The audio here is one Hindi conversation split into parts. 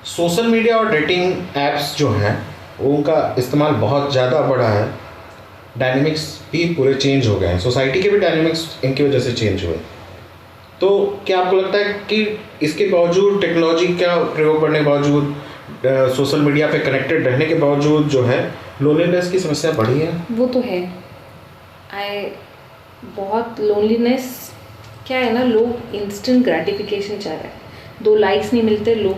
सोशल मीडिया और डेटिंग ऐप्स जो हैं उनका इस्तेमाल बहुत ज़्यादा बढ़ा है। डायनेमिक्स भी पूरे चेंज हो गए हैं, सोसाइटी के भी डायनेमिक्स इनकी वजह से चेंज हुए। तो क्या आपको लगता है कि इसके बावजूद, टेक्नोलॉजी का प्रयोग करने के बावजूद, सोशल मीडिया पे कनेक्टेड रहने के बावजूद जो है लोनलीनेस की समस्या बढ़ी है? वो तो है। बहुत लोनलीनेस क्या है ना, लोग इंस्टेंट ग्रेटिफिकेशन चाह रहे हैं। 2 लाइक्स नहीं मिलते, लोग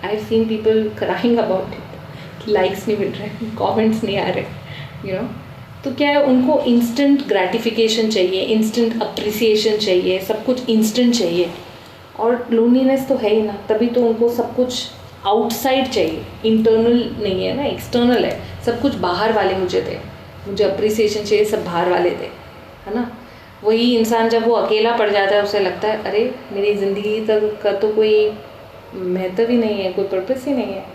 I have seen people crying about it कि लाइक्स नहीं मिल रहे, कमेंट्स नहीं आ रहे, यू नो। तो क्या है, उनको इंस्टेंट ग्रेटिफिकेशन चाहिए, इंस्टेंट अप्रिसिएशन चाहिए, सब कुछ इंस्टेंट चाहिए। और लोनलीनेस तो है ही ना, तभी तो उनको सब कुछ आउटसाइड चाहिए, इंटरनल नहीं है ना, एक्सटर्नल है। सब कुछ बाहर वाले मुझे दे, मुझे अप्रिसिएशन चाहिए, सब बाहर वाले दे, है ना। वही इंसान जब वो अकेला पड़ जाता है, उसे लगता है अरे मेरी ज़िंदगी तक का तो कोई महत्व ही नहीं है, कोई पर्पस ही नहीं है,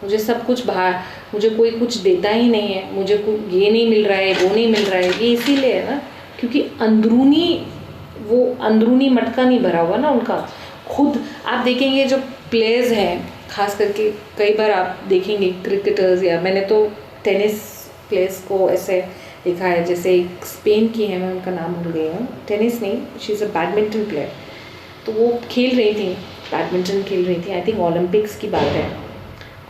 मुझे सब कुछ बाहर, मुझे कोई कुछ देता ही नहीं है, मुझे ये नहीं मिल रहा है, वो नहीं मिल रहा है। ये इसीलिए है ना, क्योंकि अंदरूनी मटका नहीं भरा हुआ ना उनका खुद। आप देखेंगे जो प्लेयर्स हैं, खास करके कई बार आप देखेंगे क्रिकेटर्स, या मैंने तो टेनिस प्लेयर्स को ऐसे देखा है, जैसे एक स्पेन की है, मैं उनका नाम भूल गई हूँ, टेनिस नहीं, she is a badminton player. तो वो खेल रही थी, बैडमिंटन खेल रही थी, आई थिंक ओलंपिक्स की बात है,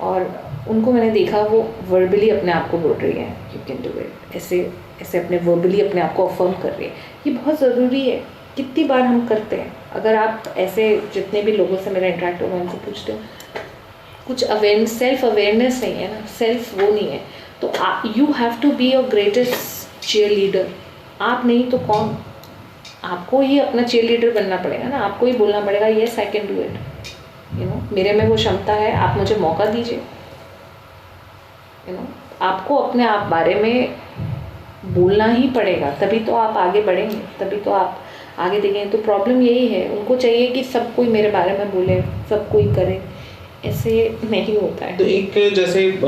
और उनको मैंने देखा वो वर्बली अपने आप को बोल रही है यू कैन डू इट, ऐसे ऐसे अपने वर्बली अपने आप को अफर्म कर रही है। ये बहुत ज़रूरी है। कितनी बार हम करते हैं, अगर आप ऐसे जितने भी लोगों से मेरा इंटरेक्ट होगा उनसे पूछते हो, कुछ सेल्फ अवेयरनेस नहीं है ना, सेल्फ वो नहीं है। तो you have to be your greatest cheerleader. आप नहीं तो कौन? आपको ही अपना चीयर लीडर बनना पड़ेगा ना, आपको ही बोलना पड़ेगा yes I can do it, you know, मेरे में वो क्षमता है, आप मुझे मौका दीजिए, यू नो। आपको अपने आप बारे में बोलना ही पड़ेगा, तभी तो आप आगे बढ़ेंगे, तभी तो आप आगे देखेंगे। तो प्रॉब्लम यही है, उनको चाहिए कि सब कोई मेरे बारे में बोले, सब कोई करे, ऐसे नहीं होता है। तो एक जैसे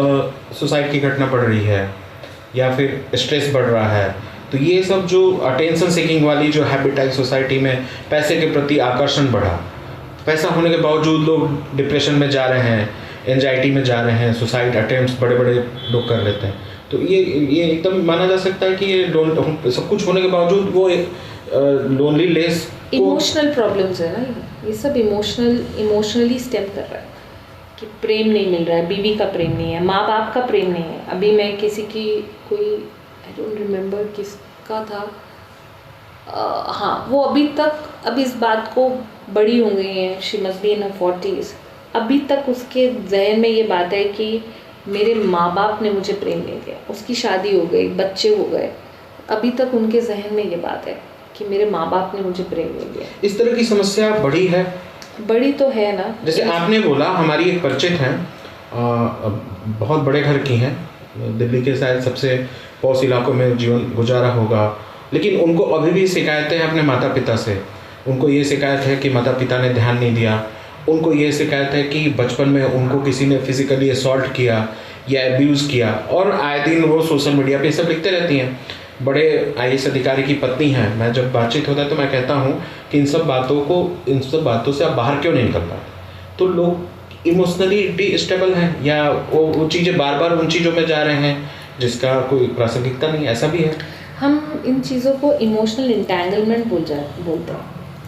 सुसाइड की घटना बढ़ रही है या फिर स्ट्रेस बढ़ रहा है, तो ये सब जो अटेंशन सीकिंग वाली जो हैबिट आई सोसाइटी में, पैसे के प्रति आकर्षण बढ़ा, पैसा होने के बावजूद लोग डिप्रेशन में जा रहे हैं, एंजाइटी में जा रहे हैं, सुसाइड अटेम्प्ट्स बड़े बड़े लोग कर लेते हैं। तो ये एकदम माना जा सकता है कि ये सब कुछ होने के बावजूद वो लोनलीनेस, इमोशनल प्रॉब्लम्स है ना, ये सब इमोशनली स्टेम कर रहा है कि प्रेम नहीं मिल रहा है, बीवी का प्रेम नहीं है, माँ बाप का प्रेम नहीं है। अभी मैं किसी की कोई आई डोंट रिमेम्बर किसका था, हाँ, वो अब इस बात को बड़ी हो गई है, she must be in her 40s, अभी तक उसके जहन में ये बात है कि मेरे माँ बाप ने मुझे प्रेम नहीं दिया। उसकी शादी हो गई, बच्चे हो गए, अभी तक उनके जहन में ये बात है कि मेरे माँ बाप ने मुझे प्रेम नहीं दिया। इस तरह की समस्या बढ़ी है, बड़ी तो है ना। जैसे आपने बोला, हमारी एक परिचित हैं, बहुत बड़े घर की हैं, दिल्ली के शायद सबसे पॉश इलाकों में जीवन गुजारा होगा, लेकिन उनको अभी भी शिकायतें हैं अपने माता पिता से। उनको ये शिकायत है कि माता पिता ने ध्यान नहीं दिया, उनको ये शिकायत है कि बचपन में उनको किसी ने फिजिकली असॉल्ट किया या एब्यूज़ किया, और आए दिन वो सोशल मीडिया पे सब लिखते रहती हैं। बड़े IAS अधिकारी की पत्नी हैं, मैं जब बातचीत होता है तो मैं कहता हूँ कि इन सब बातों से आप बाहर क्यों नहीं निकल पाते। तो लोग इमोशनली डिस्टेबल हैं, या वो चीज़ें बार बार उन चीज़ों में जा रहे हैं जिसका कोई प्रासंगिकता नहीं, ऐसा भी है। हम इन चीज़ों को इमोशनल इंटैंगलमेंट बोलते हैं।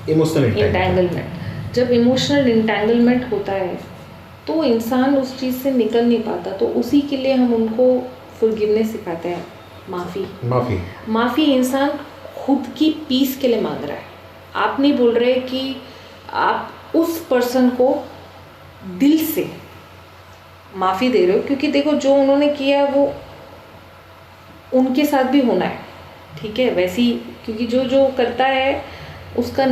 इमोशनल इंटैंगलमेंट, जब इमोशनल इंटैंगलमेंट होता है तो इंसान उस चीज़ से निकल नहीं पाता, तो उसी के लिए हम उनको फॉरगिवनेस सिखाते हैं, माफ़ी। इंसान खुद की पीस के लिए मांग रहा है। आप नहीं बोल रहे कि आप उस पर्सन को दिल से माफ़ी दे रहे हो, क्योंकि देखो जो उन्होंने किया वो उनके साथ भी होना है, ठीक है, वैसी, क्योंकि जो करता है उसका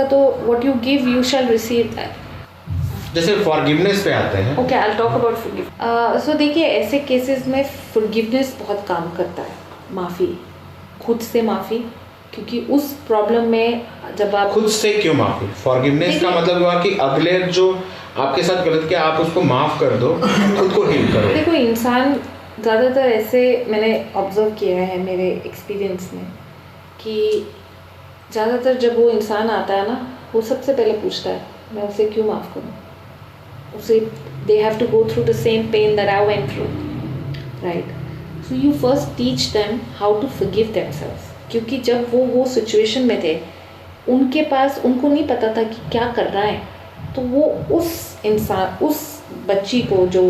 तो what you give you shall receive that. जैसे फॉरगिवनेस पे आते हैं, okay, I will talk about forgive. So देखिए, ऐसे केसेस में फॉरगिवनेस बहुत काम करता है, माफ़ी, खुद से माफ़ी, क्योंकि उस प्रॉब्लम में जब आप खुद से क्यों माफ़ी, फॉरगिवनेस का मतलब हुआ कि अगले जो आपके साथ गलत किया आप उसको माफ़ कर दो, खुद को हील करो। देखो, इंसान ज़्यादातर ऐसे मैंने ऑब्जर्व किया है मेरे एक्सपीरियंस में कि ज़्यादातर जब वो इंसान आता है ना, वो सबसे पहले पूछता है मैं उसे क्यों माफ़ करूँ, उसे they have to go through the same pain that I went through, right? So you first teach them how to forgive themselves, क्योंकि जब वो सिचुएशन में थे, उनके पास उनको नहीं पता था कि क्या कर रहा है, तो वो उस बच्ची को जो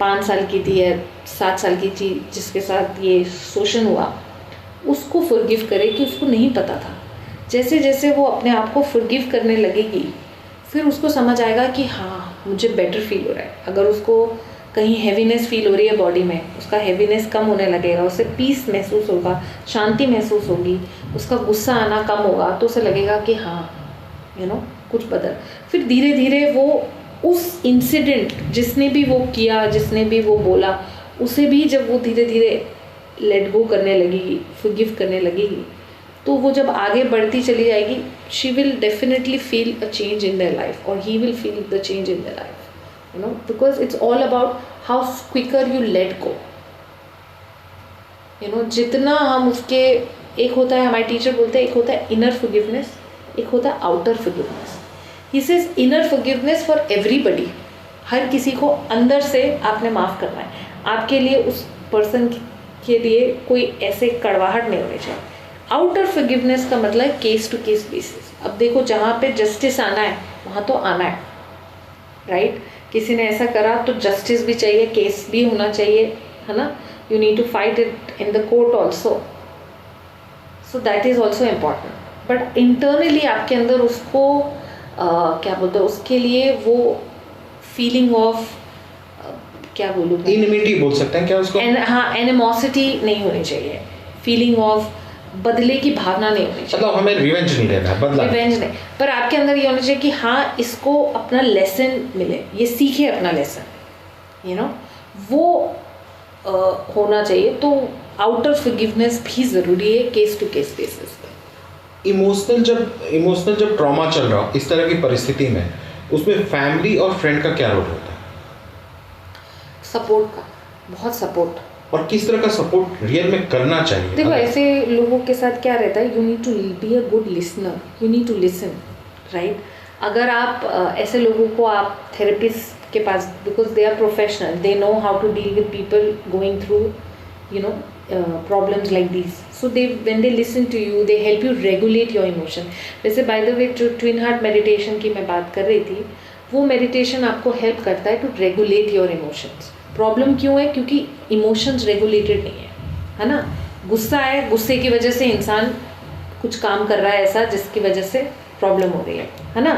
5 साल की थी या 7 साल की थी जिसके साथ ये शोषण हुआ, उसको फॉरगिव करे कि उसको नहीं पता था। जैसे जैसे वो अपने आप को फॉरगिव करने लगेगी, फिर उसको समझ आएगा कि हाँ मुझे बेटर फील हो रहा है। अगर उसको कहीं हैवीनेस फील हो रही है बॉडी में, उसका हैवीनेस कम होने लगेगा, उसे पीस महसूस होगा, शांति महसूस होगी, उसका गुस्सा आना कम होगा, तो उसे लगेगा कि हाँ कुछ बदल। फिर धीरे धीरे वो उस इंसिडेंट जिसने भी वो किया, जिसने भी वो बोला, उसे भी जब वो धीरे धीरे लेट गो करने लगेगी, फॉरगिव करने लगेगी, तो वो जब आगे बढ़ती चली जाएगी, she will definitely feel a change in their life, और he will feel the change in their life, because it's all about how quicker you let go. जितना हम उसके, एक होता है हमारे टीचर बोलते हैं, एक होता है इनर फॉरगिवनेस, एक होता है outer forgiveness. He says inner forgiveness for everybody, हर किसी को अंदर से आपने माफ़ करना है, आपके लिए उस पर्सन के लिए कोई ऐसे कड़वाहट नहीं होनी चाहिए। आउटर फॉरगिवनेस का मतलब केस टू केस बेसिस। अब देखो जहाँ पे जस्टिस आना है वहाँ तो आना है, राइट? किसी ने ऐसा करा तो जस्टिस भी चाहिए, केस भी होना चाहिए, है ना? You need to fight it in the court also, so that is also important. But internally आपके अंदर उसको क्या बोलते हैं, उसके लिए वो फीलिंग ऑफ क्या बोलूँ, इनमिटी बोल सकते हैं क्या उसको? हाँ, एनिमोसिटी नहीं होनी चाहिए, फीलिंग ऑफ बदले की भावना नहीं होनी चाहिए। मतलब हमें रिवेंज नहीं लेना, बदला रिवेंज नहीं, पर आपके अंदर ये होना चाहिए कि हाँ इसको अपना लेसन मिले, ये सीखे अपना लेसन, वो होना चाहिए। तो आउटर फॉरगिवनेस भी ज़रूरी है केस टू केस बेसिस पे। इमोशनल जब ट्रॉमा चल रहा हो इस तरह की परिस्थिति में, उसमें फैमिली और फ्रेंड का क्या रोल होता है? सपोर्ट का, बहुत सपोर्ट। और किस तरह का सपोर्ट रियल में करना चाहिए? देखो ऐसे लोगों के साथ क्या रहता है, you need to be a good listener, you need to listen, right? अगर आप ऐसे लोगों को आप थेरेपिस्ट के पास, because they are professional, they know how to deal with people going through problems like these, so when they listen to you, they help you regulate your emotion. वैसे by the way जो ट्विन हार्ट मेडिटेशन की मैं बात कर रही थी, वो मेडिटेशन आपको हेल्प करता है to regulate your emotions. Problem क्यों है? क्योंकि इमोशंस रेगुलेटेड नहीं है ना? गुस्सा है, गुस्से की वजह से इंसान कुछ काम कर रहा है ऐसा जिसकी वजह से प्रॉब्लम हो रही है ना?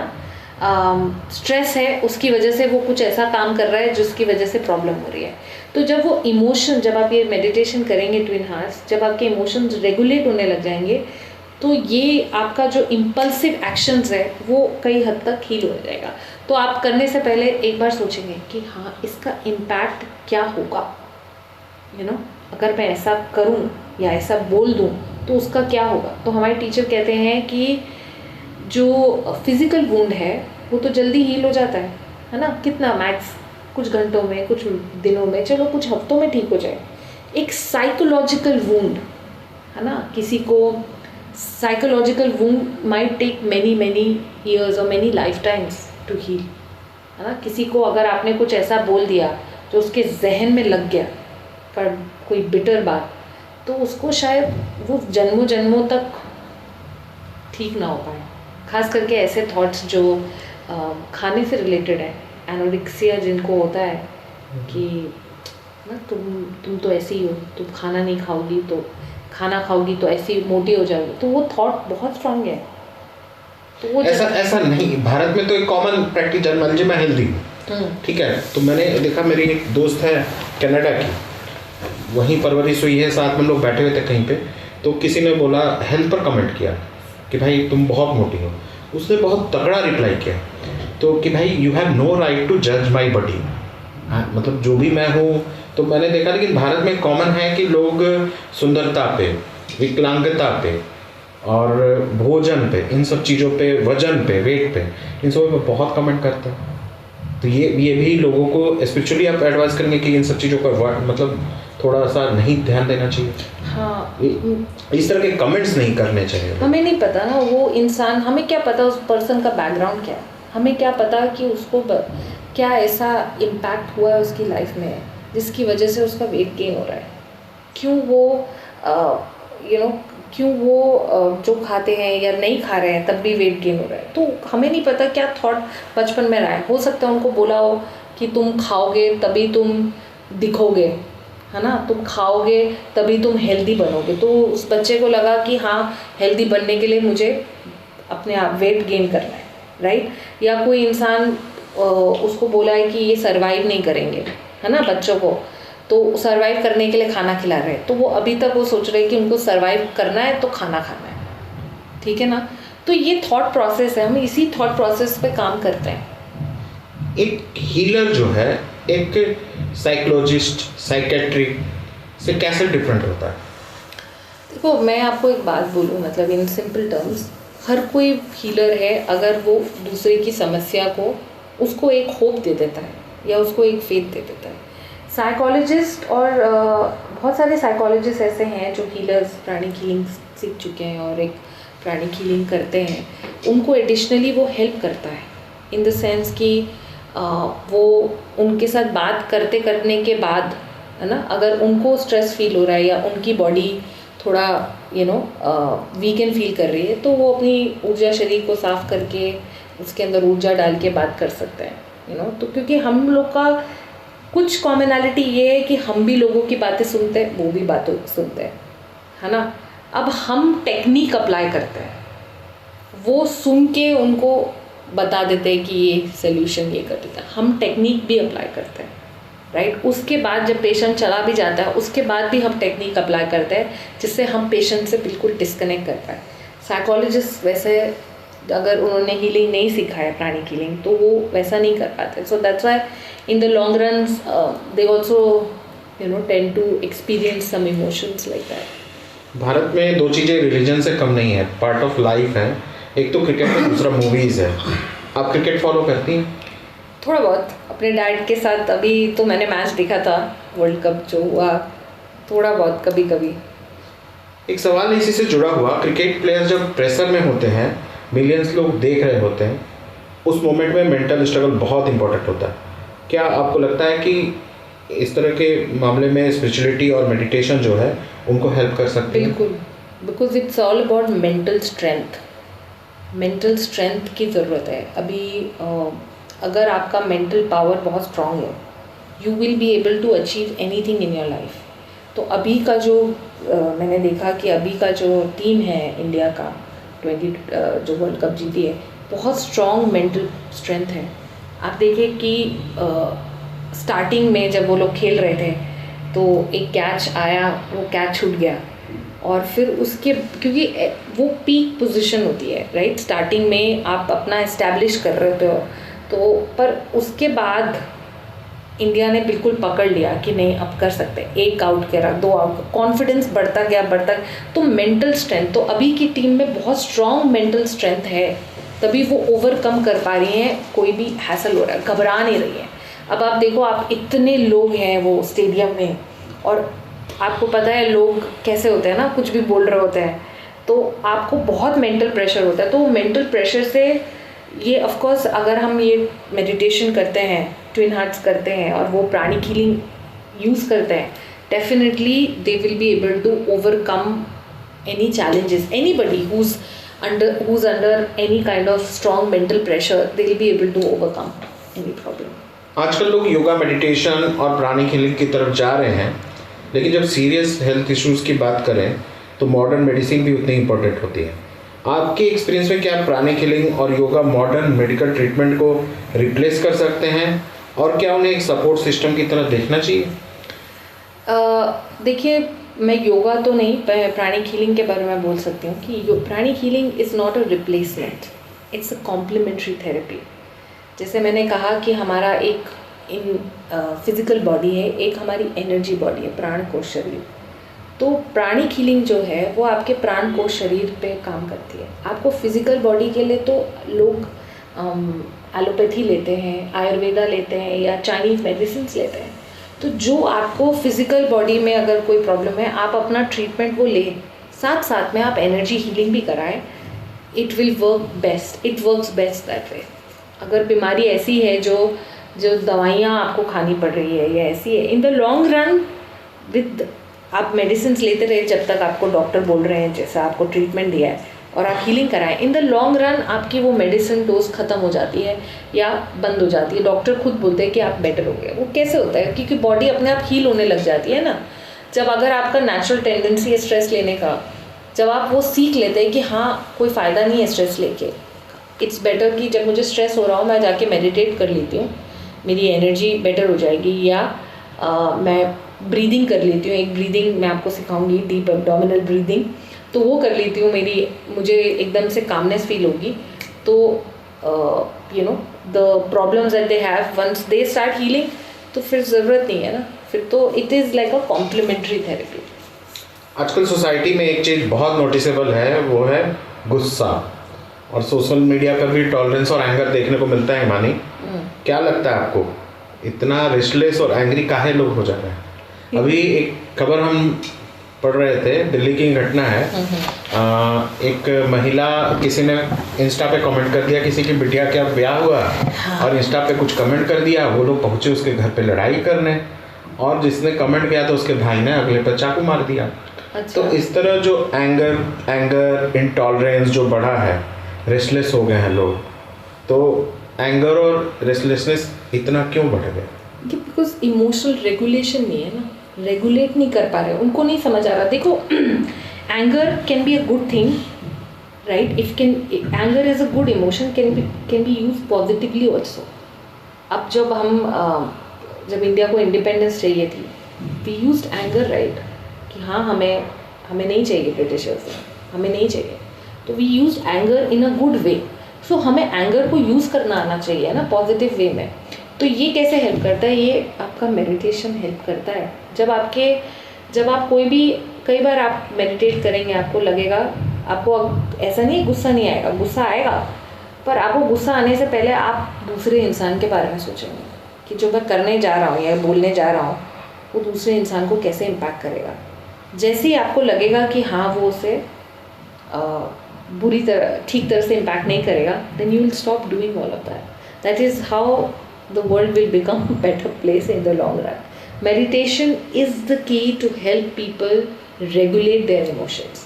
स्ट्रेस है, उसकी वजह से वो कुछ ऐसा काम कर रहा है जिसकी वजह से प्रॉब्लम हो रही है। तो जब वो इमोशन, जब आप ये मेडिटेशन करेंगे ट्विन हार्ट्स, जब आपके इमोशंस रेगुलेट होने लग जाएंगे, तो ये आपका जो इम्पल्सिव एक्शंस है वो कई हद तक हील हो जाएगा। तो आप करने से पहले एक बार सोचेंगे कि हाँ इसका इम्पैक्ट क्या होगा, अगर मैं ऐसा करूँ या ऐसा बोल दूँ तो उसका क्या होगा। तो हमारे टीचर कहते हैं कि जो फिज़िकल वुंड है वो तो जल्दी हील हो जाता है ना? कितना मैक्स कुछ घंटों में, कुछ दिनों में, चलो कुछ हफ्तों में ठीक हो जाए। एक साइकोलॉजिकल वुंड है ना, किसी को psychological wound might take many years और many lifetimes to heal, है ना? किसी को अगर आपने कुछ ऐसा बोल दिया जो उसके जहन में लग गया, पर कोई बिटर बात, तो उसको शायद वो जन्मों जन्मों तक ठीक ना हो पाए। खास करके ऐसे थॉट्स जो खाने से रिलेटेड है, एनोरेक्सिया जिनको होता है कि ना तुम तो ऐसी ही हो, तुम खाना नहीं खाओगी तो खाना खाओगी तो ऐसी मोटी हो जाओगी, तो वो थॉट बहुत स्ट्रांग है। तो वो ऐसा नहीं, भारत में तो एक कॉमन प्रैक्टिस जन मान लीजिए मैं हेल्दी हूँ, ठीक है, तो मैंने देखा मेरी एक दोस्त है कनाडा की, वहीं परवरिश हुई है, साथ में लोग बैठे हुए थे कहीं पे, तो किसी ने बोला हेल्थ पर कमेंट किया कि भाई तुम बहुत मोटी हो, उसने बहुत तगड़ा रिप्लाई किया तो कि भाई you have no right to जज माई बॉडी, मतलब जो भी मैं हूँ। तो मैंने देखा लेकिन भारत में कॉमन है कि लोग सुंदरता पे, विकलांगता पे और भोजन पे, इन सब चीज़ों पे, वजन पे, वेट पे, इन सब पे बहुत कमेंट करते हैं। तो ये भी लोगों को स्पिरिचुअली आप एडवाइस करेंगे कि इन सब चीज़ों का मतलब थोड़ा सा नहीं ध्यान देना चाहिए। हाँ, इस तरह के कमेंट्स नहीं करने चाहिए। हमें नहीं पता ना वो इंसान, हमें क्या पता उस पर्सन का बैकग्राउंड क्या है, हमें क्या पता कि उसको क्या ऐसा इम्पैक्ट हुआ है उसकी लाइफ में जिसकी वजह से उसका वेट गेन हो रहा है, क्यों वो क्यों वो जो खाते हैं या नहीं खा रहे हैं तब भी वेट गेन हो रहा है। तो हमें नहीं पता क्या थॉट बचपन में रहा है। हो सकता है उनको बोला हो कि तुम खाओगे तभी तुम दिखोगे, है ना, तुम खाओगे तभी तुम हेल्दी बनोगे। तो उस बच्चे को लगा कि हाँ, हेल्दी बनने के लिए मुझे अपने आप वेट गेन करना है, राइट। या कोई इंसान उसको बोला है कि ये सर्वाइव नहीं करेंगे, है ना, बच्चों को तो सर्वाइव करने के लिए खाना खिला रहे हैं, तो वो अभी तक वो सोच रहे हैं कि उनको सर्वाइव करना है तो खाना खाना है, ठीक है ना। तो ये थॉट प्रोसेस है, हम इसी थॉट प्रोसेस पे काम करते हैं। एक हीलर जो है एक साइकोलॉजिस्ट साइकेट्रिक से कैसे डिफरेंट होता है? देखो, मैं आपको एक बात बोलूँ, मतलब इन सिंपल टर्म्स, हर कोई हीलर है अगर वो दूसरे की समस्या को उसको एक होप दे देता है या उसको एक फेथ दे देता है। साइकोलॉजिस्ट और बहुत सारे साइकोलॉजिस्ट ऐसे हैं जो हीलर्स, प्राणिक हीलिंग सीख चुके हैं और एक प्राणिक हीलिंग करते हैं, उनको एडिशनली वो हेल्प करता है इन द सेंस कि वो उनके साथ बात करने के बाद, है ना, अगर उनको स्ट्रेस फील हो रहा है या उनकी बॉडी थोड़ा वीकन फील कर रही है तो वो अपनी ऊर्जा, शरीर को साफ करके उसके अंदर ऊर्जा डाल के बात कर सकते हैं, तो क्योंकि हम लोग का कुछ कॉमनैलिटी ये है कि हम भी लोगों की बातें सुनते हैं, वो भी बातें सुनते हैं, है ना। अब हम टेक्निक अप्लाई करते हैं, वो सुन के उनको बता देते हैं कि ये सोल्यूशन ये कर देता है, हम टेक्निक भी अप्लाई करते हैं, राइट। उसके बाद जब पेशेंट चला भी जाता है उसके बाद भी हम टेक्निक अप्लाई करते हैं जिससे हम पेशेंट से बिल्कुल डिस्कनेक्ट कर पाए। साइकोलॉजिस्ट वैसे अगर उन्होंने हीलिंग नहीं सीखा है, प्राणिक हीलिंग, तो वो वैसा नहीं कर पाते। So that's why in the long run they also tend to experience some emotions like that. Bharat में दो चीज़ें रिलीजन से कम नहीं है, पार्ट ऑफ लाइफ है, एक तो क्रिकेट है, दूसरा मूवीज़ है। आप क्रिकेट फॉलो करती हैं? थोड़ा बहुत अपने डैड के साथ। अभी तो मैंने मैच देखा था, वर्ल्ड कप जो हुआ, थोड़ा बहुत कभी कभी। एक सवाल इसी से जुड़ा हुआ, क्रिकेट प्लेयर्स जब प्रेशर में होते हैं, मिलियंस लोग देख रहे होते हैं, उस मोमेंट में मेंटल स्ट्रगल बहुत इंपॉर्टेंट होता है। क्या आपको लगता है कि इस तरह के मामले में स्पिरिचुअलिटी और मेडिटेशन जो है उनको हेल्प कर सकती है? बिल्कुल, because it's all about mental strength. Mental strength की ज़रूरत है अभी। अगर आपका मेंटल पावर बहुत स्ट्रांग है, you will be able to achieve anything in your life. तो अभी का जो मैंने देखा कि अभी का जो टीम है इंडिया का 20 जो वर्ल्ड कप जीती है, बहुत स्ट्रांग मेंटल स्ट्रेंथ है। आप देखिए कि स्टार्टिंग में जब वो लोग खेल रहे थे तो एक कैच आया, वो कैच छूट गया, और फिर उसके, क्योंकि वो पीक पोजीशन होती है, राइट। स्टार्टिंग में आप अपना इस्टेब्लिश कर रहे होते हो, तो पर उसके बाद इंडिया ने बिल्कुल पकड़ लिया कि नहीं, अब कर सकते हैं। एक आउट करा, 2 आउट, कॉन्फिडेंस बढ़ता गया। तो मेंटल स्ट्रेंथ, तो अभी की टीम में बहुत स्ट्रांग मेंटल स्ट्रेंथ है, तभी वो ओवरकम कर पा रही हैं। कोई भी हैसल हो रहा है, घबरा नहीं रही है। अब आप देखो, आप इतने लोग हैं वो स्टेडियम में, और आपको पता है लोग कैसे होते हैं ना, कुछ भी बोल रहे होते हैं, तो आपको बहुत मेंटल प्रेशर होता है। तो मेंटल प्रेशर से ये ऑफ कोर्स, अगर हम ये मेडिटेशन करते हैं, ट्विन हार्ट्स करते हैं और वो प्राणिक हीलिंग यूज़ करते हैं, definitely they will be able to overcome any challenges. Anybody who's under any kind of strong mental pressure, they will be able to overcome any problem. आजकल लोग योगा, मेडिटेशन और प्राणिक हीलिंग की तरफ जा रहे हैं, लेकिन जब सीरियस हेल्थ इश्यूज़ की बात करें तो मॉडर्न मेडिसिन भी उतनी इम्पोर्टेंट होती है। आपके एक्सपीरियंस में क्या प्राणिक हीलिंग और योगा मॉडर्न मेडिकल ट्रीटमेंट को रिप्लेस कर सकते हैं, और क्या उन्हें एक सपोर्ट सिस्टम की तरह देखना चाहिए? देखिए, मैं योगा तो नहीं, प्राणिक हीलिंग के बारे में बोल सकती हूँ कि pranic healing is not a replacement, it's a complementary therapy. जैसे मैंने कहा कि हमारा एक फिजिकल बॉडी है, एक हमारी एनर्जी बॉडी है, प्राण कोश शरीर। तो प्राणिक हीलिंग जो है वो आपके प्राण कोश शरीर पे काम करती है। आपको फिजिकल बॉडी के लिए तो लोग एलोपैथी लेते हैं, आयुर्वेदा लेते हैं या चाइनीज़ मेडिसिन लेते हैं। तो जो आपको फिजिकल बॉडी में अगर कोई प्रॉब्लम है, आप अपना ट्रीटमेंट वो लें, साथ साथ में आप एनर्जी हीलिंग भी कराएं, it will work best, it works best that way. अगर बीमारी ऐसी है जो जो दवाइयाँ आपको खानी पड़ रही है या ऐसी है, इन द लॉन्ग रन विद आप मेडिसिन लेते रहे जब तक आपको डॉक्टर बोल रहे हैं, जैसा आपको ट्रीटमेंट दिया है और आप हीलिंग कराएं, इन द लॉन्ग रन आपकी वो मेडिसिन डोज ख़त्म हो जाती है या बंद हो जाती है। डॉक्टर खुद बोलते हैं कि आप बेटर हो गए। वो कैसे होता है? क्योंकि बॉडी अपने आप हील होने लग जाती है ना। जब अगर आपका नेचुरल टेंडेंसी है स्ट्रेस लेने का, जब आप वो सीख लेते हैं कि हाँ कोई फ़ायदा नहीं है स्ट्रेस लेके, इट्स बेटर कि जब मुझे स्ट्रेस हो रहा हो मैं जाके मेडिटेट कर लेती हूँ, मेरी एनर्जी बेटर हो जाएगी, या मैं ब्रीदिंग कर लेती हूँ। एक ब्रीदिंग मैं आपको सिखाऊंगी, डीप एब्डोमिनल ब्रीदिंग, तो वो कर लेती हूँ, मुझे एकदम से कामनेस फील होगी। तो you know the problems that they have once they start healing, तो फिर ज़रूरत नहीं है ना, फिर तो it is like a complementary therapy. आजकल सोसाइटी में एक चीज़ बहुत नोटिसेबल है, वो है गुस्सा, और सोशल मीडिया पर भी टॉलरेंस और एंगर देखने को मिलता है। मानी, क्या लगता है आपको, इतना रेस्टलेस और एंग्री काहे लोग हो जा रहे हैं? अभी एक खबर हम पढ़ रहे थे, दिल्ली की घटना है। एक महिला, किसी ने इंस्टा पे कमेंट कर दिया, किसी की बिटिया का ब्याह हुआ, हाँ। और इंस्टा पे कुछ कमेंट कर दिया, वो लोग पहुंचे उसके घर पे लड़ाई करने, और जिसने कमेंट किया तो उसके भाई ने अगले पर चाकू मार दिया। अच्छा। तो इस तरह जो एंगर इंटॉलरेंस जो बढ़ा है, रेस्टलेस हो गए हैं लोग, तो एंगर और रेस्टलेसनेस इतना क्यों बढ़ गया? बिकॉज इमोशनल रेगुलेशन नहीं है ना, रेगुलेट नहीं कर पा रहे, उनको नहीं समझ आ रहा। देखो anger can be a good thing, right? If can anger is a good emotion, can be use positively also. अब जब इंडिया को इंडिपेंडेंस चाहिए थी, वी यूज्ड एंगर, राइट? कि हाँ हमें नहीं चाहिए ब्रिटिशर्स, हमें नहीं चाहिए, तो we used anger in a good way. So हमें एंगर को यूज़ करना आना चाहिए ना पॉजिटिव वे में। तो ये कैसे हेल्प करता है? ये आपका मेडिटेशन हेल्प करता है। जब आप कोई भी, कई बार आप मेडिटेट करेंगे, आपको लगेगा, आपको ऐसा नहीं गुस्सा नहीं आएगा, गुस्सा आएगा, पर आपको गुस्सा आने से पहले आप दूसरे इंसान के बारे में सोचेंगे कि जो मैं करने जा रहा हूँ या बोलने जा रहा हूँ वो दूसरे इंसान को कैसे इम्पैक्ट करेगा। जैसे ही आपको लगेगा कि हाँ वो उसे ठीक तरह से इम्पैक्ट नहीं करेगा, then you will stop doing all of that. That is how the world will become a better place in the long run. Meditation is the key to help people regulate their emotions.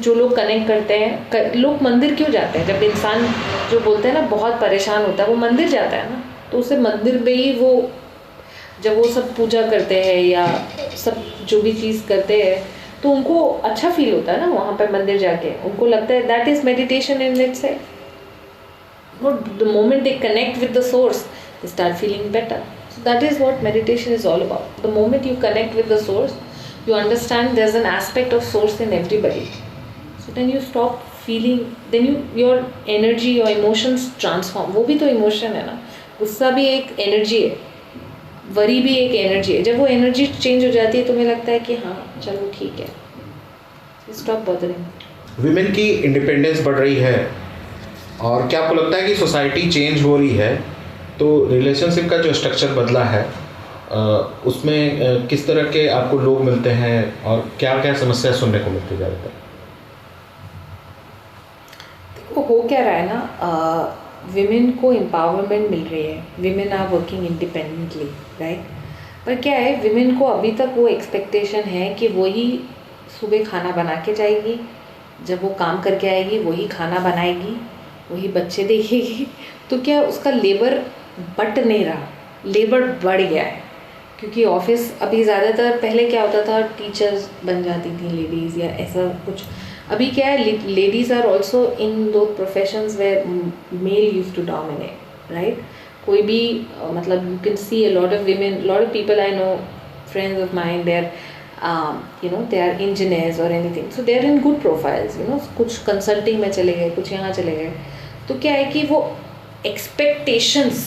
जो लोग कनेक्ट करते हैं, लोग मंदिर क्यों जाते हैं? जब इंसान जो बोलते हैं ना बहुत परेशान होता है, वो मंदिर जाता है ना, तो उसे मंदिर में ही वो जब वो सब पूजा करते हैं या सब जो भी चीज़ करते हैं, तो उनको अच्छा फील होता है ना वहाँ पर मंदिर जाके, उनको लगता है that is meditation in itself. The moment they connect with the source, they start feeling better. So that is what meditation is all about. The moment you connect with the source, you understand there's an aspect of source in everybody. So then you stop feeling, then your energy, your emotions transform. वो भी तो emotion है ना, गुस्सा भी एक energy है, वरी भी एक energy है। जब वो energy change हो जाती है तो मुझे लगता है कि हाँ चलो ठीक है, stop bothering. विमेन की इंडिपेंडेंस बढ़ रही है, और क्या आपको लगता है कि सोसाइटी चेंज हो रही है, तो रिलेशनशिप का जो स्ट्रक्चर बदला है उसमें किस तरह के आपको लोग मिलते हैं और क्या क्या समस्या सुनने को मिलती है ज़्यादातर? देखो हो क्या रहा है ना, विमेन को एम्पावरमेंट मिल रही है, women are working independently, right? पर क्या है, विमेन को अभी तक वो एक्सपेक्टेशन है कि वही सुबह खाना बना के जाएगी, जब वो काम करके आएगी वही खाना बनाएगी, वही बच्चे देखेगी। तो क्या उसका लेबर बट नहीं रहा, लेबर बढ़ गया है। क्योंकि ऑफिस अभी ज़्यादातर, पहले क्या होता था टीचर्स बन जाती थी लेडीज़ या ऐसा कुछ, अभी क्या है ladies are also in those professions where male used to dominate, right? कोई भी मतलब you can see a lot of women, lot of people I know, friends of mine, they are they are engineers or anything, so they are in good profiles, कुछ कंसल्टिंग में चले गए, कुछ यहाँ चले गए। तो क्या है कि वो एक्सपेक्टेशंस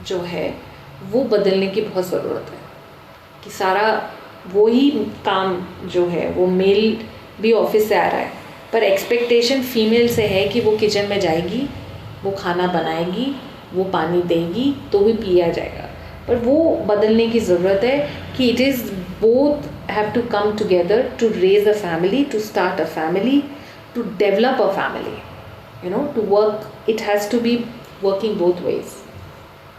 जो है वो बदलने की बहुत ज़रूरत है, कि सारा वही काम जो है वो मेल भी ऑफिस से आ रहा है, पर एक्सपेक्टेशन फीमेल से है कि वो किचन में जाएगी, वो खाना बनाएगी, वो पानी देगी तो भी पिया जाएगा। पर वो बदलने की ज़रूरत है कि it is both have to come together to raise a family, to start a family, to develop a family, to work. It has to be working both ways.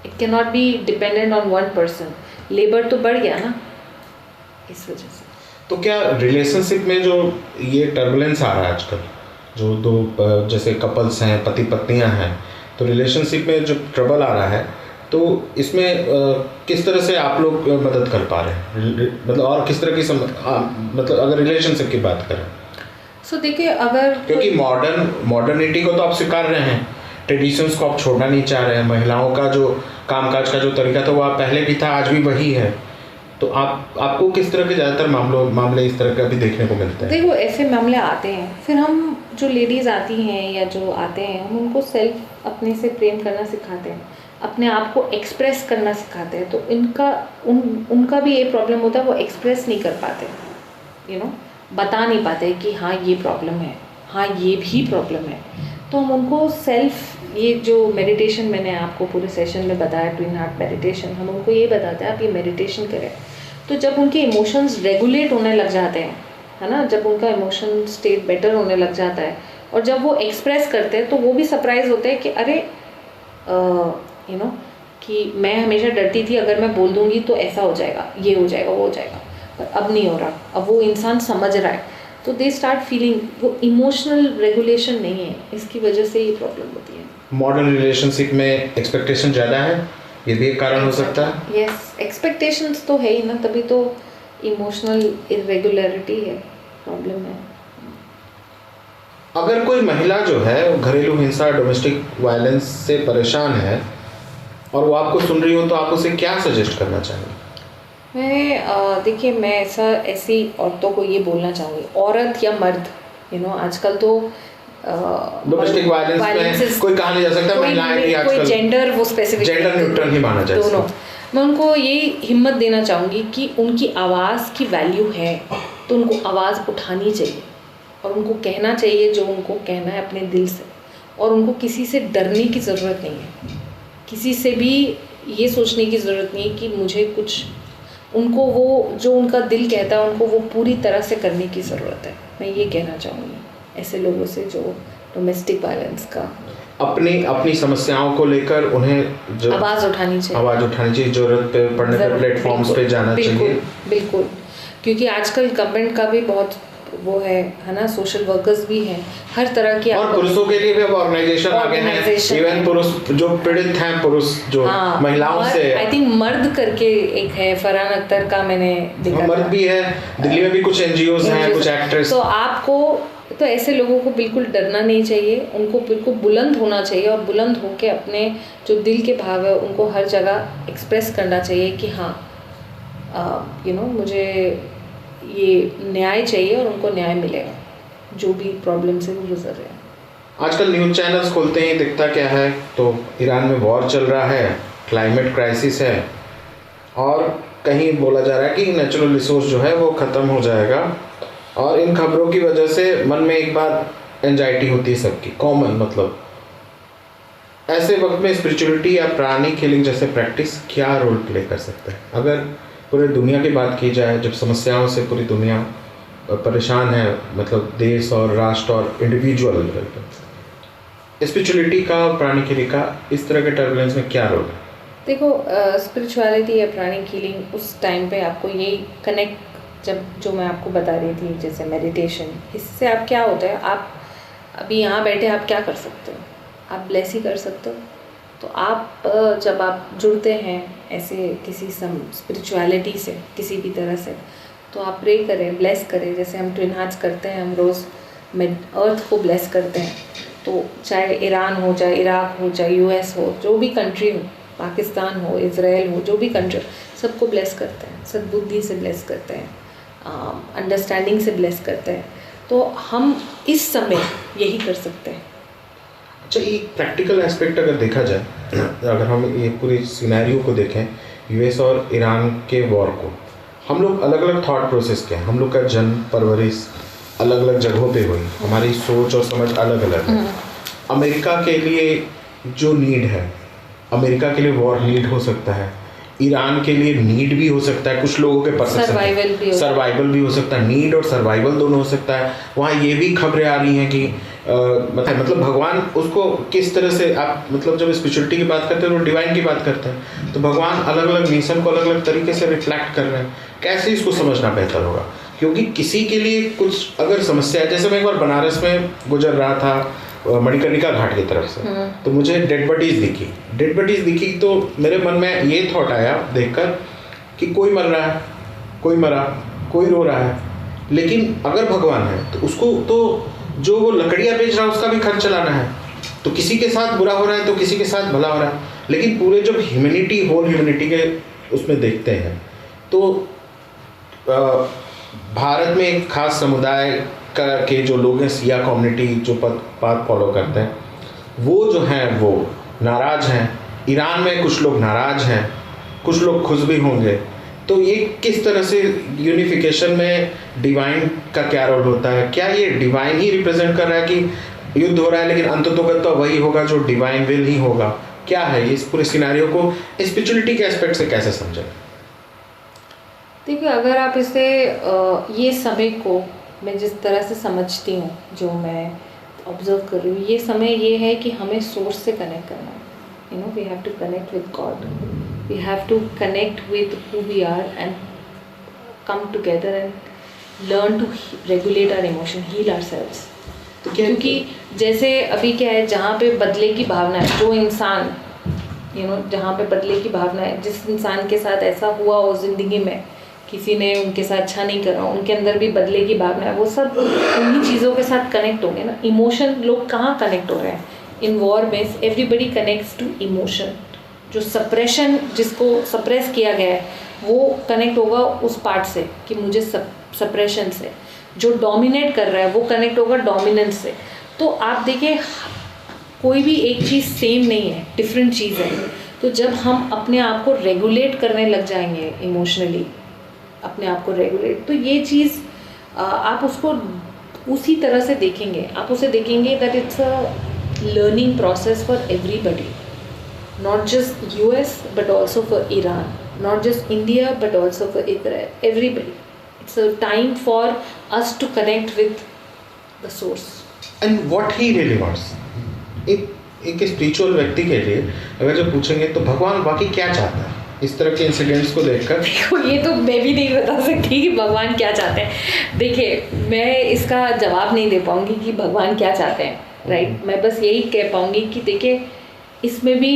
It can not be dependent on one person. Labour तो बढ़ गया ना इस वजह से। तो क्या रिलेशनशिप में जो ये टर्बुलेंस आ रहा है आजकल, जो दो जैसे कपल्स हैं, पति पत्नियां हैं, तो रिलेशनशिप में जो ट्रबल आ रहा है, तो इसमें किस तरह से आप लोग मदद कर पा रहे हैं, मतलब और किस तरह की मतलब अगर रिलेशनशिप की बात करें? सो देखिए, अगर क्योंकि मॉडर्निटी को तो आप स्वीकार रहे हैं, ट्रेडिशंस को आप छोड़ना नहीं चाह रहे हैं, महिलाओं का जो कामकाज का जो तरीका था वो आप पहले भी था, आज भी वही है, तो आपको किस तरह के ज़्यादातर मामले इस तरह का भी देखने को मिलते हैं? देखो, ऐसे मामले आते हैं, फिर हम जो लेडीज़ आती हैं या जो आते हैं, हम उनको सेल्फ अपने से प्रेम करना सिखाते हैं, अपने आप को एक्सप्रेस करना सिखाते हैं। तो उनका भी ये प्रॉब्लम होता है, वो एक्सप्रेस नहीं कर पाते, बता नहीं पाते कि हाँ ये प्रॉब्लम है, हाँ ये भी प्रॉब्लम है। तो हम उनको सेल्फ, ये जो मेडिटेशन मैंने आपको पूरे सेशन में बताया, ट्विन हार्ट मेडिटेशन, हम उनको ये बताते हैं आप ये मेडिटेशन करें। तो जब उनके इमोशंस रेगुलेट होने लग जाते हैं, है ना, जब उनका इमोशन स्टेट बेटर होने लग जाता है, और जब वो एक्सप्रेस करते हैं, तो वो भी सरप्राइज होते हैं कि अरे कि मैं हमेशा डरती थी, अगर मैं बोल दूंगी तो ऐसा हो जाएगा, ये हो जाएगा, वो हो जाएगा, पर अब नहीं हो रहा, अब वो इंसान समझ रहा है। तो दे स्टार्ट फीलिंग, वो इमोशनल रेगुलेशन नहीं है, इसकी वजह से ये प्रॉब्लम होती है। मॉडर्न रिलेशनशिप में एक्सपेक्टेशन ज़्यादा है, ये भी एक कारण हो सकता है। यस, एक्सपेक्टेशंस तो है ही ना, तभी तो इमोशनल इरेगुलरिटी है, प्रॉब्लम है। अगर कोई महिला जो है घरेलू हिंसा, डोमेस्टिक वायलेंस से परेशान है और वो आपको सुन रही हो, तो आप उसे क्या सजेस्ट करना चाहेंगे? देखिए, मैं ऐसी औरतों को ये बोलना चाहूँगी, औरत या मर्द, आजकल तो डोमेस्टिक वायलेंस में कोई कहा नहीं जा सकता, महिलाएं भी आजकल कोई जेंडर, वो स्पेसिफिक जेंडर न्यूट्रल ही माना जाए दोनों। मैं उनको ये हिम्मत देना चाहूँगी कि उनकी आवाज़ की वैल्यू है, तो उनको आवाज़ उठानी चाहिए और उनको कहना चाहिए जो उनको कहना है अपने दिल से, और उनको किसी से डरने की ज़रूरत नहीं है, किसी से भी ये सोचने की ज़रूरत नहीं है कि मुझे कुछ, उनको वो जो उनका दिल कहता है उनको वो पूरी तरह से करने की ज़रूरत है। मैं ये कहना चाहूँगी ऐसे लोगों से जो डोमेस्टिक वायलेंस का अपनी समस्याओं को लेकर उन्हें जो आवाज़ उठानी चाहिए, जरूरत पे पड़ने पर प्लेटफॉर्म्स पे जाना चाहिए। बिल्कुल, क्योंकि आजकल गवर्नमेंट का भी बहुत वो है ना, सोशल वर्कर्स भी हैं, हर तरह की, और पुरुषों के लिए भी अब ऑर्गेनाइजेशन आ गए हैं, इवन पुरुष जो पीड़ित हैं, पुरुष जो महिलाओं से, आई थिंक मर्द करके एक है, फरहान अख्तर का मैंने देखा, मर्द भी है, दिल्ली में भी कुछ एनजीओज हैं, कुछ एक्ट्रेस। तो आपको तो ऐसे लोगों को बिल्कुल डरना नहीं चाहिए, उनको बिल्कुल बुलंद होना चाहिए, और बुलंद होकर अपने जो दिल के भाव है उनको हर जगह एक्सप्रेस करना चाहिए कि हाँ मुझे ये न्याय चाहिए और उनको न्याय मिलेगा, जो भी प्रॉब्लम से वो गुजर रहे हैं। आजकल न्यूज़ चैनल्स खोलते ही दिखता क्या है, तो ईरान में वॉर चल रहा है, क्लाइमेट क्राइसिस है, और कहीं बोला जा रहा है कि नेचुरल रिसोर्स जो है वो ख़त्म हो जाएगा, और इन खबरों की वजह से मन में एक बार एंजाइटी होती है सबकी, कॉमन। मतलब ऐसे वक्त में स्पिरिचुअलिटी या प्राणिक हीलिंग जैसे प्रैक्टिस क्या रोल प्ले कर सकते हैं? अगर पूरी दुनिया की बात की जाए, जब समस्याओं से पूरी दुनिया परेशान है, मतलब देश और राष्ट्र और इंडिविजुअल लेवल पर, स्पिरिचुअलिटी का, प्राणिक हीलिंग का इस तरह के टर्बुलेंस में क्या रोल है? देखो, स्पिरिचुअलिटी या प्राणिक हीलिंग उस टाइम पे आपको यही कनेक्ट, जब जो मैं आपको बता रही थी जैसे मेडिटेशन, इससे आप क्या होता है, आप अभी यहाँ बैठे आप क्या कर सकते हो, आप ब्लेस ही कर सकते हो। तो आप जब आप जुड़ते हैं ऐसे किसी स्पिरिचुअलिटी से किसी भी तरह से, तो आप प्रे करें, ब्लेस करें, जैसे हम ट्विन हार्ट्स करते हैं, हम रोज़ अर्थ को ब्लेस करते हैं। तो चाहे ईरान हो, चाहे इराक हो, चाहे यूएस हो, जो भी कंट्री हो, पाकिस्तान हो, इज़राइल हो, जो भी कंट्री, सबको ब्लेस करते हैं, सद्बुद्धि से ब्लेस करते हैं, अंडरस्टैंडिंग से ब्लेस करते हैं। तो हम इस समय यही कर सकते हैं। अच्छा, एक प्रैक्टिकल एस्पेक्ट अगर देखा जाए, अगर हम ये पूरी सिनेरियो को देखें, यूएस और ईरान के वॉर को, हम लोग अलग अलग थॉट प्रोसेस के हैं, हम लोग का जन्म परवरिश अलग अलग जगहों पे हुई, हमारी सोच और समझ अलग अलग है। अमेरिका के लिए जो नीड है, अमेरिका के लिए वॉर नीड हो सकता है, ईरान के लिए नीड भी हो सकता है, कुछ लोगों के परसेप्शन सर्वाइवल भी हो सकता है, नीड और सर्वाइवल दोनों हो सकता है। वहाँ ये भी खबरें आ रही हैं कि मतलब भगवान उसको किस तरह से आप मतलब जब स्पिरिचुअलिटी की बात करते हैं तो डिवाइन की बात करते हैं, तो भगवान अलग अलग नेशन को अलग अलग तरीके से रिफ्लेक्ट कर रहे हैं, कैसे इसको समझना बेहतर होगा? क्योंकि किसी के लिए कुछ अगर समस्या है, जैसे मैं एक बार बनारस में गुजर रहा था मणिकर्णिका घाट की तरफ से, तो मुझे डेड बॉडीज दिखी तो मेरे मन में ये थॉट आया देखकर कि कोई मर रहा है, कोई मरा, कोई रो रहा है, लेकिन अगर भगवान है तो उसको तो जो वो लकड़ियाँ बेच रहा है उसका भी खर्च चलाना है, तो किसी के साथ बुरा हो रहा है तो किसी के साथ भला हो रहा है, लेकिन पूरे जब ह्यूमैनिटी होल ह्यूमैनिटी के उसमें देखते हैं तो भारत में एक खास समुदाय के जो लोग हैं, सिया कम्युनिटी जो पाथ फॉलो करते हैं, वो जो हैं वो नाराज हैं। ईरान में कुछ लोग नाराज हैं, कुछ लोग खुश भी होंगे। तो ये किस तरह से यूनिफिकेशन में डिवाइन का क्या रोल होता है? क्या ये डिवाइन ही रिप्रेजेंट कर रहा है कि युद्ध हो रहा है लेकिन अंततोगत्वा वही होगा जो डिवाइन विल ही होगा? क्या है इस पूरे सिनेरियो को स्पिरिचुअलिटी के एस्पेक्ट से कैसे समझें? देखिए, अगर आप इसे ये समय को मैं जिस तरह से समझती हूँ, जो मैं ऑब्जर्व कर रही हूँ, ये समय ये है कि हमें सोर्स से कनेक्ट करना है। You know, we have to connect with God. We have to connect with who we are and come together and learn to regulate our emotion, heal ourselves. तो क्योंकि जैसे अभी क्या है, जहाँ पे बदले की भावना है, जो इंसान जहाँ पे बदले की भावना है, जिस इंसान के साथ ऐसा हुआ हो ज़िंदगी में, किसी ने उनके साथ अच्छा नहीं करा, उनके अंदर भी बदले की भावना है, वो सब उन्हीं चीज़ों के साथ कनेक्ट होंगे ना। इमोशन लोग कहाँ कनेक्ट हो रहे हैं? इन वॉर में एवरीबडी कनेक्ट्स टू इमोशन। जो सप्रेशन, जिसको सप्रेस किया गया है, वो कनेक्ट होगा उस पार्ट से कि मुझे सप्रेशन से। जो डोमिनेट कर रहा है वो कनेक्ट होगा डोमिनेंस से। तो आप देखिए, कोई भी एक चीज़ सेम नहीं है, डिफरेंट चीज़ है। तो जब हम अपने आप को रेगुलेट करने लग जाएंगे इमोशनली, अपने आप को रेगुलेट, तो ये चीज़ आप उसको उसी तरह से देखेंगे। आप उसे देखेंगे that it's a learning process for everybody, not just US but also for Iran, not just India but also for Israel, everybody. It's a time for us to connect with the source and what he really wants. एक स्पिरिचुअल व्यक्ति के लिए अगर जब पूछेंगे तो भगवान वाकई क्या चाहता है इस तरह के इंसिडेंट्स को देखकर? देखो, ये तो मैं भी नहीं बता सकती कि भगवान क्या चाहते हैं। देखिए, मैं इसका जवाब नहीं दे पाऊंगी कि भगवान क्या चाहते हैं, राइट। मैं बस यही कह पाऊंगी कि देखिए, इसमें भी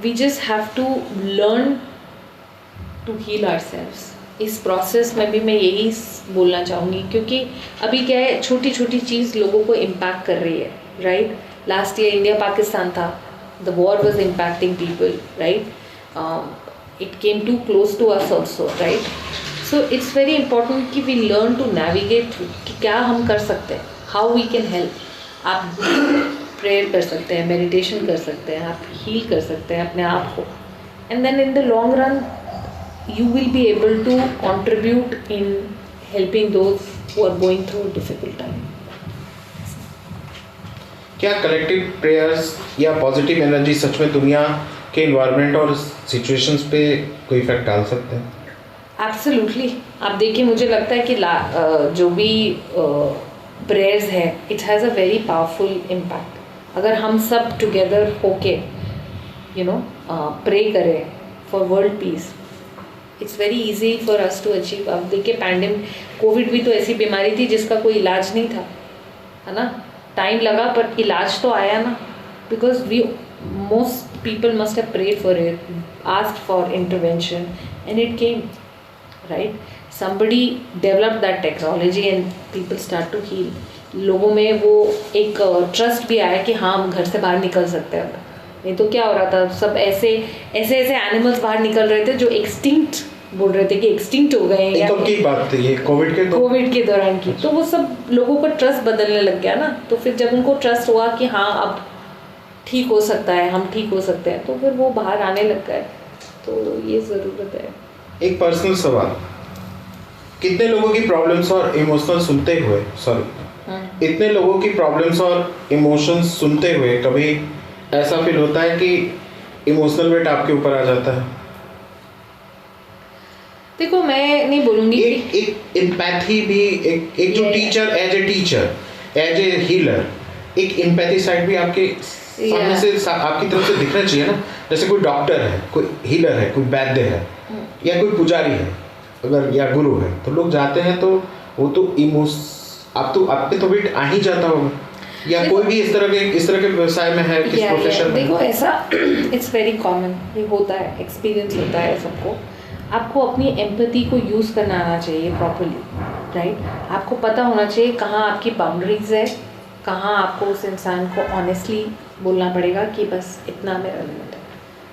we just have to learn to heal ourselves. इस प्रोसेस में भी मैं यही बोलना चाहूँगी, क्योंकि अभी क्या है, छोटी छोटी चीज़ लोगों को इम्पैक्ट कर रही है, right. Last year India Pakistan था, the war was impacting people, right. it came too close to us also, right? So it's very important कि we learn to navigate through कि क्या हम कर सकते हैं, how we can help. आप प्रेयर कर सकते हैं, मेडिटेशन कर सकते हैं, आप हील कर सकते हैं अपने आप को, and then in the long run you will be able to contribute in helping those who are going through a difficult time. क्या कलेक्टिव प्रेयर्स या पॉजिटिव एनर्जी सच में दुनिया के इन्वायरमेंट और सिचुएशंस पे कोई इफेक्ट डाल सकते हैं? एब्सोल्युटली। आप देखिए, मुझे लगता है कि जो भी प्रेयर्स है, it has a very powerful impact. अगर हम सब टुगेदर होके प्रे करें for world peace, it's very easy for us to achieve. अब देखिए, कोविड भी तो ऐसी बीमारी थी जिसका कोई इलाज नहीं था, है ना। टाइम लगा पर इलाज तो आया ना, because most people must have prayed for it, asked for intervention, and it came, right? Somebody developed that technology and people start to heal. लोगों में वो एक ट्रस्ट भी आया कि हाँ, हम घर से बाहर निकल सकते हैं। नहीं तो क्या हो रहा था, सब ऐसे एनिमल्स बाहर निकल रहे थे जो एक्सटिंक्ट बोल रहे थे कि एक्सटिंक्ट हो गए हैं। कब की बात थी ये? कोविड के दौरान की। तो वो सब लोगों का ट्रस्ट बदलने लग गया ना। तो फिर जब उनको ट्रस्ट हुआ कि हाँ, अब ठीक हो सकता है, हम ठीक हो सकते हैं, तो फिर वो बाहर आने लग गए। तो ये ज़रूरत है। एक पर्सनल सवाल, कितने लोगों की प्रॉब्लम्स और इमोशंस सुनते हुए इतने लोगों की प्रॉब्लम्स और इमोशंस सुनते हुए कभी ऐसा फील होता है कि इमोशनल वेट आपके ऊपर आ जाता है? देखो, मैं नहीं बोलूँगी एक एम्पैथी भी, एक जो teacher as a teacher as a healer एक एम्पैथी साइड भी आपके सामने से आपकी तरफ से दिखना चाहिए ना। जैसे कोई डॉक्टर है, कोई हीलर है, कोई वैद्य है या कोई पुजारी है अगर, या गुरु है, तो लोग जाते हैं तो वो तो आप पे तो वेट आ ही जाता होगा, या कोई भी इस तरह के व्यवसाय में है, किस प्रोफेशन में। देखो ऐसा इट्स वेरी कॉमन, ये होता है, एक्सपीरियंस होता है सबको। आपको अपनी एम्पैथी को यूज़ करना आना चाहिए प्रॉपर्ली, राइट। आपको पता होना चाहिए कहाँ आपकी बाउंड्रीज है, कहाँ आपको उस इंसान को ऑनेस्टली बोलना पड़ेगा कि बस इतना मेरा लिमिट है,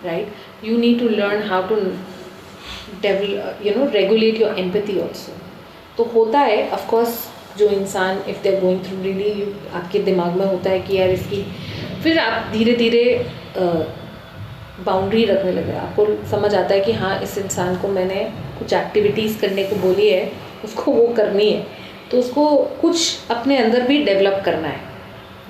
right. You need to learn how to develop regulate your empathy also. तो होता है ऑफकोर्स, जो इंसान if they going through really, आपके दिमाग में होता है कि यार इसकी, फिर आप धीरे धीरे बाउंड्री रखने लगे। आपको समझ आता है कि हाँ, इस इंसान को मैंने कुछ एक्टिविटीज़ करने को बोली है, उसको वो करनी है, तो उसको कुछ अपने अंदर भी डेवलप करना है।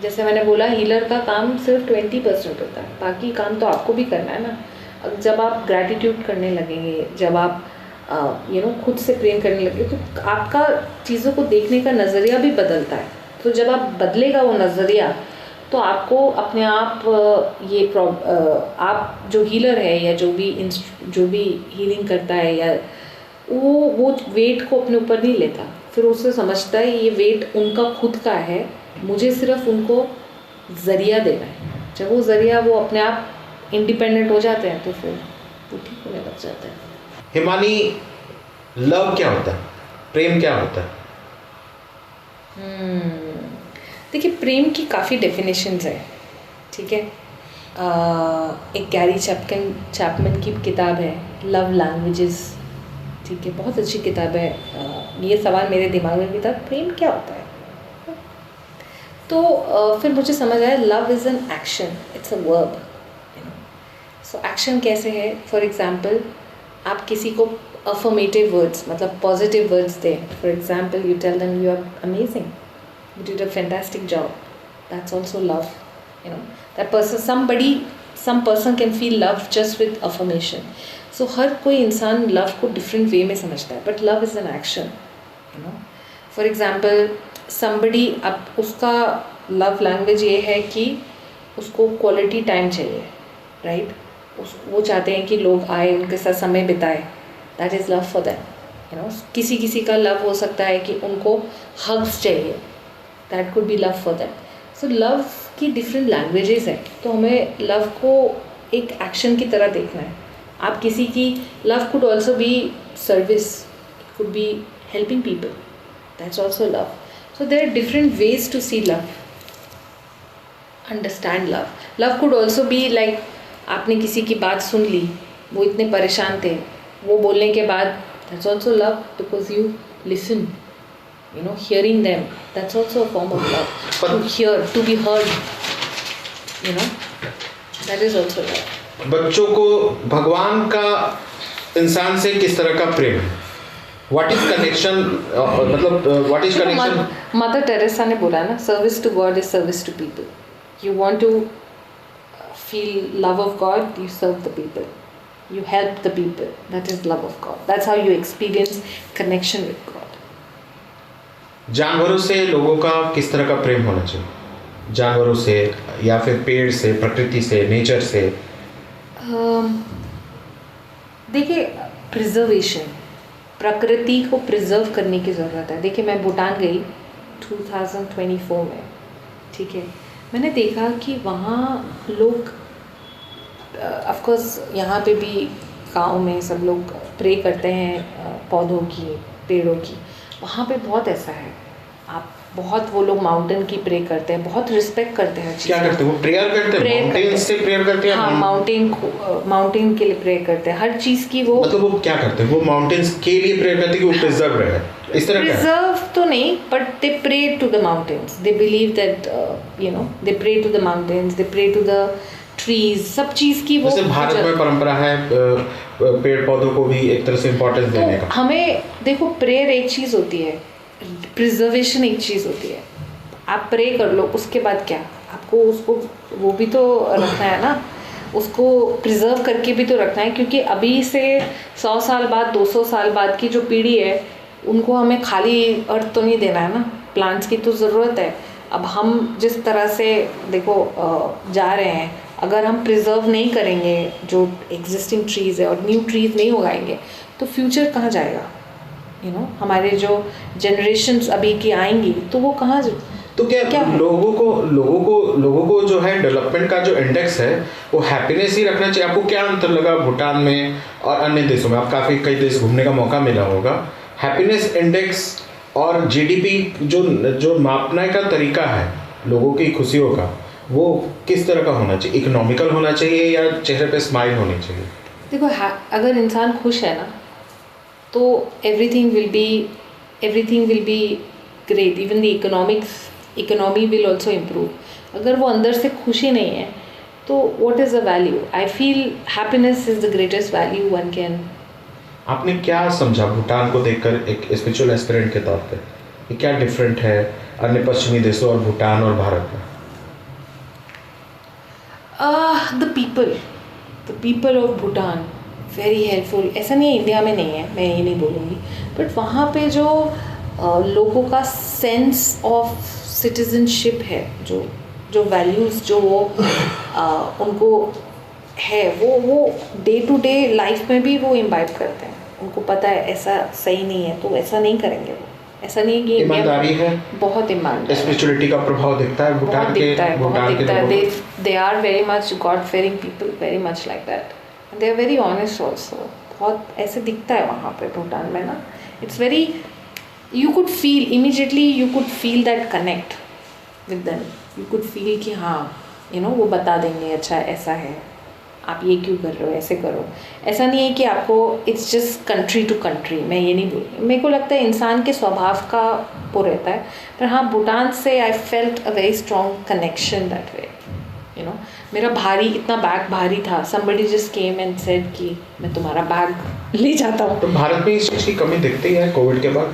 जैसे मैंने बोला, हीलर का काम सिर्फ 20% होता है, बाकी काम तो आपको भी करना है ना। अब जब आप ग्रैटिट्यूड करने लगेंगे, जब आप खुद से प्रेम करने लगे, तो आपका चीज़ों को देखने का नज़रिया भी बदलता है। तो जब आप बदलेगा वो नज़रिया, तो आपको अपने आप आप जो हीलर है या जो भी हीलिंग करता है, या वो वेट को अपने ऊपर नहीं लेता, फिर उससे समझता है ये वेट उनका खुद का है, मुझे सिर्फ उनको ज़रिया देना है। जब वो ज़रिया वो अपने आप इंडिपेंडेंट हो जाते हैं, तो फिर वो ठीक होने लग जाता है। हिमानी, लव क्या होता है, प्रेम क्या होता है? देखिए, प्रेम की काफ़ी डेफिनेशंस है, ठीक है। एक गैरी चैपमैन की किताब है लव लैंग्वेजेस, ठीक है, बहुत अच्छी किताब है। ये सवाल मेरे दिमाग में भी था, प्रेम क्या होता है। तो फिर मुझे समझ आया, love is an action, it's a verb. So action कैसे है? फॉर एग्जाम्पल, आप किसी को अफर्मेटिव वर्ड्स, मतलब पॉजिटिव वर्ड्स दें। For example, you tell them you are amazing, you did a fantastic job, that's also love. That person, some person can feel love just with affirmation. So हर कोई इंसान love को different way में समझता है, but love is an action. For example, somebody, अब उसका love language ये है कि उसको quality time चाहिए, right? वो चाहते हैं कि लोग आए, उनके साथ समय बिताए, that is love for them. किसी का love हो सकता है कि उनको hugs चाहिए, that could be love for them. So love की different languages हैं, तो हमें love को एक action की तरह देखना है। आप किसी की love could also be service, it could be helping people, that's also love. So there are different ways to see love, understand love. Love could also be like, आपने किसी की बात सुन ली, वो इतने परेशान थे, वो बोलने के बाद, that's also love because you listen. Hearing them, that's also a form of love. To hear, to be heard, that is also love. बच्चों को भगवान का इंसान से किस तरह का प्रेम है? What is connection? मतलब what is connection? Mother Teresa ने बोला ना, service to God is service to people. You want to feel love of God, you serve the people, you help the people. That is love of God. That's how you experience connection with God. जानवरों से लोगों का किस तरह का प्रेम होना चाहिए? जानवरों से या फिर पेड़ से, प्रकृति से, नेचर से? देखिए, प्रिजर्वेशन, प्रकृति को प्रिजर्व करने की ज़रूरत है। देखिए, मैं भूटान गई 2024 में, ठीक है। मैंने देखा कि वहाँ लोग, ऑफकोर्स यहाँ पे भी गाँव में सब लोग प्रे करते हैं पौधों की, पेड़ों की। वहाँ पे बहुत ऐसा है, आप बहुत, वो लोग माउंटेन की प्रे करते हैं, बहुत रिस्पेक्ट करते हैं। क्या करते हैं वो? प्रेयर करते हैं, माउंटेन से प्रेयर करते हैं। हाँ, माउंटेन के लिए प्रे करते हैं, हर चीज़ की। वो मतलब वो क्या करते हैं? वो माउंटेन्स के लिए प्रेयर करते हैं कि वो प्रिजर्व रहे, इस तरह का? प्रिजर्व तो नहीं, but they pray to the mountains, they believe that they pray to the mountains, they pray to the trees, सब चीज़ की वो। जैसे भारत में परंपरा है पेड़ पौधों को भी एक तरह से इम्पोर्टेंस देने का। हमें देखो, प्रेयर एक चीज़ होती है, प्रिजर्वेशन एक चीज़ होती है। आप प्रे कर लो, उसके बाद क्या? आपको उसको वो भी तो रखना है ना, उसको प्रिजर्व करके भी तो रखना है, क्योंकि अभी से 100 साल बाद, 200 साल बाद की जो पीढ़ी है, उनको हमें खाली अर्थ तो नहीं देना है ना, प्लांट्स की तो ज़रूरत है। अब हम जिस तरह से देखो जा रहे हैं, अगर हम प्रिजर्व नहीं करेंगे जो एग्जिस्टिंग ट्रीज़ है और न्यू ट्रीज़ नहीं उगाएंगे तो फ्यूचर कहाँ जाएगा? हमारे जो जनरेशन्स अभी की आएंगी तो वो कहाँ तो क्या लोगों को जो है डेवलपमेंट का जो इंडेक्स है वो हैप्पीनेस ही रखना चाहिए? आपको क्या अंतर लगा भूटान में और अन्य देशों में? आप कई देश घूमने का मौका मिला होगा। हैप्पीनेस इंडेक्स और जीडीपी जो मापने का तरीका है लोगों की खुशियों का, वो किस तरह का होना चाहिए? इकोनॉमिकल होना चाहिए या चेहरे पे स्माइल होनी चाहिए? देखो, अगर इंसान खुश है ना तो everything will be great. Even the economy will also improve. अगर वो अंदर से खुशी नहीं है तो what is the value? I feel happiness is the greatest value one can. आपने क्या समझा भूटान को देखकर एक स्पिरिचुअल एस्पिरेंट के तौर पे? ये क्या डिफरेंट है अन्य पश्चिमी देशों और भूटान और भारत में? The people of Bhutan very helpful. ऐसा नहीं है इंडिया में नहीं है, मैं ये नहीं बोलूँगी, बट वहाँ पे जो लोगों का सेंस ऑफ सिटीजनशिप है, जो वैल्यूज़ जो वो उनको है, वो डे टू डे लाइफ में भी वो इम्बाइब करते हैं। उनको पता है ऐसा सही नहीं है तो ऐसा नहीं करेंगे। वो ऐसा नहीं कि ईमानदारी है, बहुत ईमानदारी, स्पिरिचुअलिटी का प्रभाव दिखता है भूटान के। They are very much god fearing people, very much like that. They are very honest also. बहुत ऐसे दिखता है वहाँ पे भूटान में ना। It's very, you could feel immediately, you could feel that connect with them. You could feel कि हाँ वो बता देंगे अच्छा ऐसा है, आप ये क्यों कर रहे हो, ऐसे करो। ऐसा नहीं है कि आपको it's just country to country, मैं ये नहीं बोल रही। मेरे को लगता है इंसान के स्वभाव का वो रहता है। पर हाँ, भूटान से I felt a very strong connection that way. मेरा इतना बैग भारी था, somebody just came and said कि मैं तुम्हारा बैग ले जाता हूँ। तो भारत में इस चीज़ की कमी दिखती है कोविड के बाद?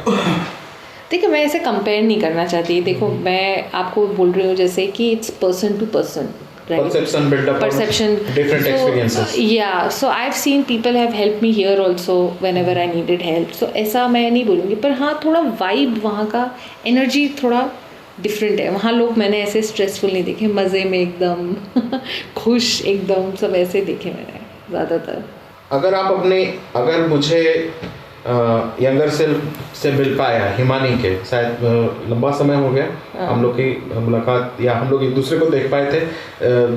देखिए, मैं ऐसे कंपेयर नहीं करना चाहती। देखो, मैं आपको बोल रही हूँ जैसे कि it's person to person, perception build up, different experiences. Yeah, so I've seen people have helped me here also whenever I needed help. So ऐसा मैं नहीं बोलूँगी, पर हाँ थोड़ा वाइब, वहाँ का एनर्जी थोड़ा डिफरेंट है। वहाँ लोग मैंने ऐसे स्ट्रेसफुल नहीं देखे, मज़े में एकदम खुश एकदम सब ऐसे देखे मैंने ज़्यादातर। अगर मुझे यंगर सेल्फ से मिल पाया हिमानी के, शायद लंबा समय हो गया हम लोग की मुलाकात, या हम लोग एक दूसरे को देख पाए थे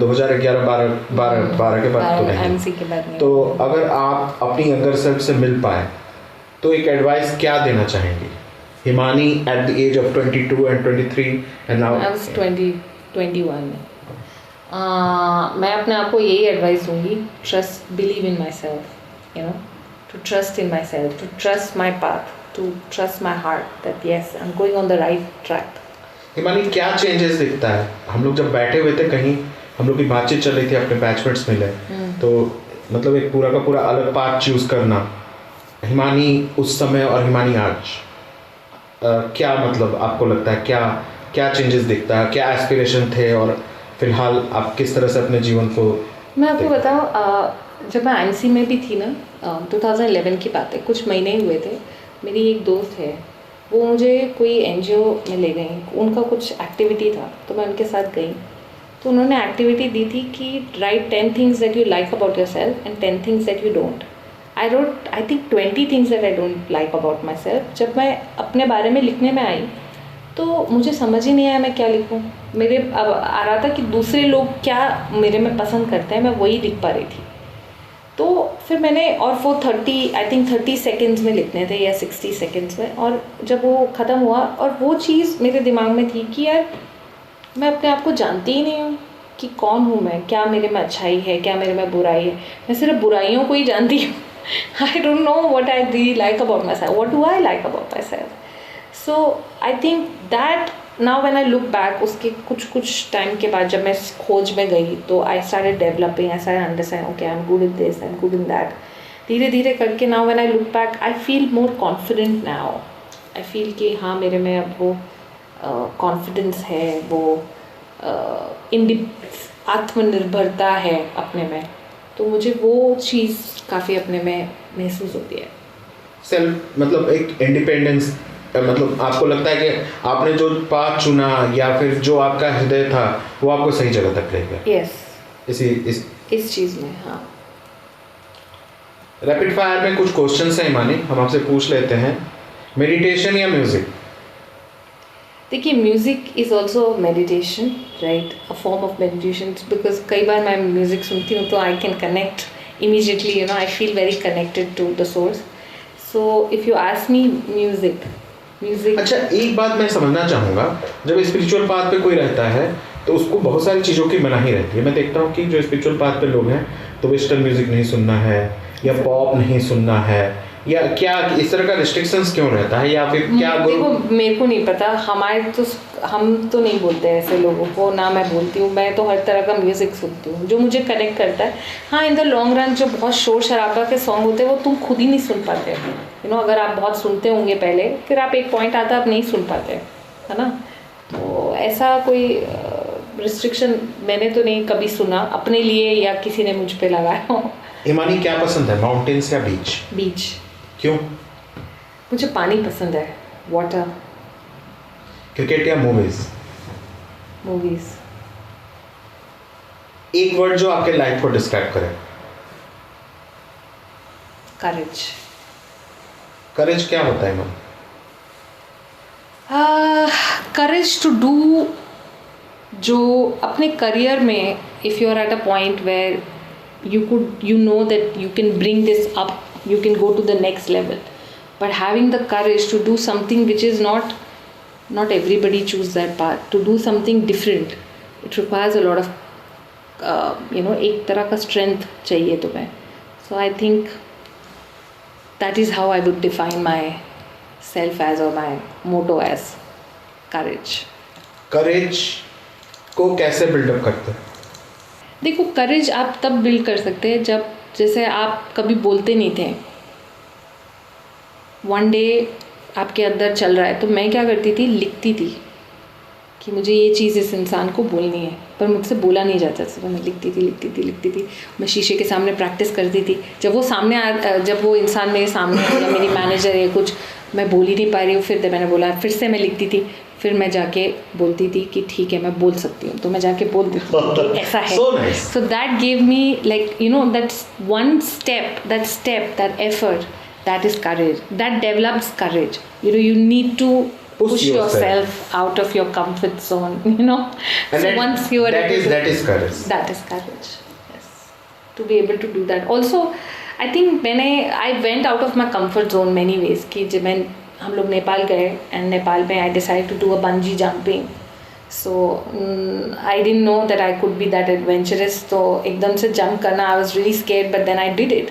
2011-12 के बाद तो नहीं, एमसी के बाद नहीं। तो अगर आप अपनी यंगर सेल्फ से मिल पाए तो एक एडवाइस क्या देना चाहेंगी? Himani at the age of 22 and 23 and now I was 21। मैं अपने आप को यही एडवाइस दूंगी, trust, believe in my self, to trust in myself, to trust my path, to trust my heart that yes, I'm going on the right track. Himani, क्या चेंजेस दिखता है? हम लोग जब बैठे हुए थे कहीं, हम लोग की बातचीत चल रही थी, अपने बैचमेट्स मिले, तो मतलब एक पूरा का पूरा अलग पाथ चूज करना, हिमानी उस समय और हिमानी आज, क्या मतलब आपको लगता है क्या चेंजेस दिखता है? क्या एस्पिरेशन थे और फिलहाल आप किस तरह से अपने जीवन को? मैं आपको बताऊँ, जब मैं आईएमसी में भी थी ना, 2011 की बात है, कुछ महीने हुए थे। मेरी एक दोस्त है, वो मुझे कोई एनजीओ में ले गई, उनका कुछ एक्टिविटी था तो मैं उनके साथ गई। तो उन्होंने एक्टिविटी दी थी कि right 10 things that you like about your self and 10 things that you don't. I wrote I think 20 things that I don't like about my self. जब मैं अपने बारे में लिखने में आई तो मुझे समझ ही नहीं आया मैं क्या लिखूं। मेरे अब आ रहा था कि दूसरे लोग क्या मेरे में पसंद करते हैं, मैं वही लिख पा रही थी। तो फिर मैंने, और वो 30 सेकेंड्स में लिखने थे या 60 सेकेंड्स में, और जब वो ख़त्म हुआ और वो चीज़ मेरे दिमाग में थी कि यार मैं अपने आप को जानती ही नहीं हूँ कि कौन हूँ मैं, क्या मेरे में अच्छाई है, क्या मेरे में बुराई है। मैं सिर्फ बुराइयों को ही जानती हूँ। I don't know what I really like about my self, what do I like about my self. So I think that now when I look back, उसके कुछ टाइम के बाद जब मैं खोज में गई तो I started developing, I started understand, okay I am good in this, I am good in that. धीरे धीरे करके now when I look back I feel more confident now. I feel कि हाँ मेरे में अब वो कॉन्फिडेंस है, वो आत्मनिर्भरता है अपने में, तो मुझे वो चीज़ काफ़ी अपने में महसूस होती है। सेल्फ मतलब एक इंडिपेंडेंस मतलब आपको लगता है कि आपने जो पाथ चुना या फिर जो आपका हृदय था वो आपको सही जगह तक ले गया? यस, इस चीज़ में। हाँ, रैपिड फायर में कुछ क्वेश्चंस हैं ईमानी, हम आपसे पूछ लेते हैं। मेडिटेशन या म्यूजिक? देखिए, music is also meditation, right, a form of meditation, because कई बार मैं म्यूज़िक सुनती हूँ तो I can connect immediately, you know, I feel very connected to the source. So if you ask me, music. अच्छा, एक बात मैं समझना चाहूँगा, जब स्पिरिचुअल पाथ पे कोई रहता है तो उसको बहुत सारी चीज़ों की मनाही रहती है। मैं देखता हूँ कि जो स्पिरिचुअल पाथ पे लोग हैं तो वेस्टर्न म्यूजिक नहीं सुनना है या पॉप नहीं सुनना है, या क्या इस तरह का रिस्ट्रिक्शंस क्यों रहता है, या फिर क्या? देखो, मेरे को नहीं पता, हम तो नहीं बोलते ऐसे लोगों को, ना मैं बोलती हूँ। मैं तो हर तरह का म्यूज़िक सुनती हूँ जो मुझे कनेक्ट करता है। हाँ, इन द लॉन्ग रन जो बहुत शोर शराबा के सॉन्ग होते हैं वो तुम खुद ही नहीं सुन पाते, यू नो। अगर आप बहुत सुनते होंगे पहले, फिर आप एक पॉइंट आता आप नहीं सुन पाते, है ना। तो ऐसा कोई रिस्ट्रिक्शन मैंने तो नहीं कभी सुना अपने लिए या किसी ने मुझ पे लगाया हो। ईमानी, क्या पसंद है, माउंटेन्स या बीच? बीच। क्यों? मुझे पानी पसंद है, वाटर। क्रिकेट या मूवीज? मूवीज। एक वर्ड जो आपके लाइफ को डिस्क्राइब करे। करेज। करेज क्या होता है मैम? करेज टू डू, जो अपने करियर में, if you are at a point where you know that you can bring this up, you can go to the next level, but having the courage to do something which is not everybody choose that path, to do something different, it requires a lot of you know, एक तरह का strength चाहिए तुम्हें. So I think that is how I would define myself as, or my motto as, courage. courage को कैसे बिल्डअप करते हैं? देखो, करेज आप तब बिल्ड कर सकते हैं जब, जैसे आप कभी बोलते नहीं थे, वन डे आपके अंदर चल रहा है, तो मैं क्या करती थी, लिखती थी कि मुझे ये चीज़ इस इंसान को बोलनी है, पर मुझसे बोला नहीं जाता था, तो मैं लिखती थी। मैं शीशे के सामने प्रैक्टिस करती थी। जब वो इंसान मेरे सामने है या मेरी मैनेजर है कुछ, मैं बोल ही नहीं पा रही हूँ, फिर मैंने बोला, फिर से मैं लिखती थी, फिर मैं जाके बोलती थी कि ठीक है, मैं बोल सकती हूँ, तो मैं जाके बोल देती थी कि ऐसा है। So that gave me, like, you know, that's one step, that effort, that is courage, that develops courage. You need to push yourself out of your comfort zone, you know. And so once you are that is courage. That is courage, yes, to be able to do that. Also, I think I went out of my comfort zone many ways. कि जब हम लोग नेपाल गए, and नेपाल में I decided to do a bungee jumping. So I didn't know that I could be that adventurous. तो एकदम से jump करना, I was really scared, but then I did it.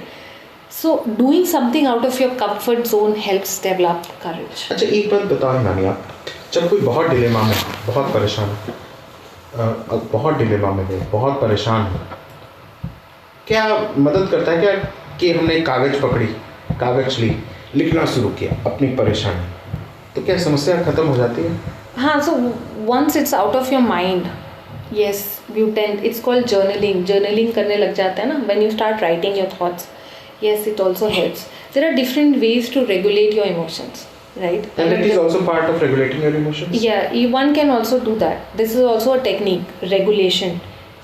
So doing something out of your comfort zone helps develop courage. अच्छा, एक बात बताओ नानी, आप जब कोई बहुत डिलेमा में, बहुत परेशान है, बहुत डिलेमा में गए, बहुत परेशान है, क्या मदद करता है क्या कि हमने एक कागज़ पकड़ी, कागज़ ली, लिखना शुरू किया अपनी परेशानी, तो क्या समस्या ख़त्म हो जाती है? हाँ, so once it's out of your mind, yes, you tend, it's called journaling करने लग जाता है ना, when you start writing your thoughts. Yes, it also helps. There are different ways to regulate your emotions, right? And that is also part of regulating your emotions? Yeah, one can also do that. This is also a technique, regulation.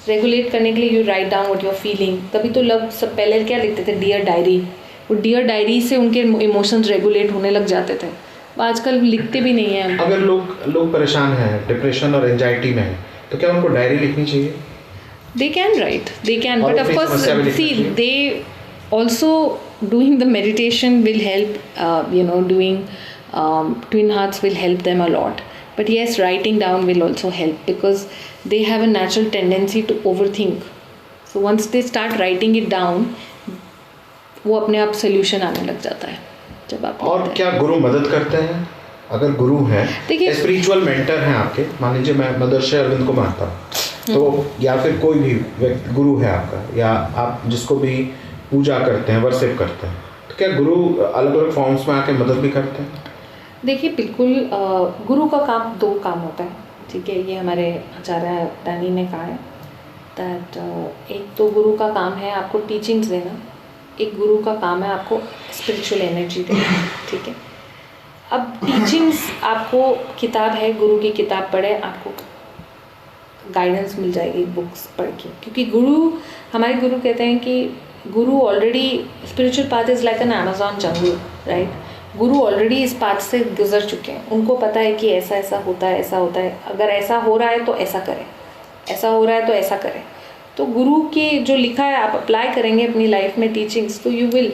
Regulate करने के लिए you write down what you're feeling. तभी तो लोग सब पहले क्या लिखते थे, डियर डायरी. वो डियर डायरी से उनके इमोशंस रेगुलेट होने लग जाते थे. आजकल लिखते भी नहीं हैं. अगर लोग परेशान हैं, डिप्रेशन और एंजाइटी में हैं, तो क्या उनको डायरी लिखनी चाहिए? They can write. They can. But of course, see, they also doing the meditation will help, you know, doing twin hearts will help them a lot. But yes, writing down will also help because they have a natural tendency to overthink. So once they start writing it down, वो अपने आप सोल्यूशन आने लग जाता है जब आप. और क्या गुरु मदद करते हैं? अगर गुरु हैं, स्पिरिचुअल मेंटर हैं आपके, मान लीजिए मैं मदरसे अरविंद को मानता हूँ, तो या फिर कोई भी व्यक्ति गुरु है आपका, या आप जिसको भी पूजा करते हैं, वर्शिप करते हैं, तो क्या गुरु अलग अलग फॉर्म्स में आके मदद भी करते हैं? देखिए, बिल्कुल, गुरु का काम 2 काम होता है, ठीक है, ये हमारे आचार्य दानी ने कहा है दैट एक तो गुरु का काम है आपको टीचिंग्स देना, एक गुरु का काम है आपको स्पिरिचुअल एनर्जी देना, ठीक है. अब टीचिंग्स आपको किताब है, गुरु की किताब पढ़े, आपको गाइडेंस मिल जाएगी बुक्स पढ़ के, क्योंकि हमारे गुरु कहते हैं कि गुरु already, spiritual path is like an Amazon jungle, right. Guru already इस पाथ से गुजर चुके हैं, उनको पता है कि ऐसा ऐसा होता है, ऐसा होता है, अगर ऐसा हो रहा है तो ऐसा करें, ऐसा हो रहा है तो ऐसा करें। तो गुरु के जो लिखा है आप अप्लाई करेंगे अपनी लाइफ में टीचिंग्स, तो you will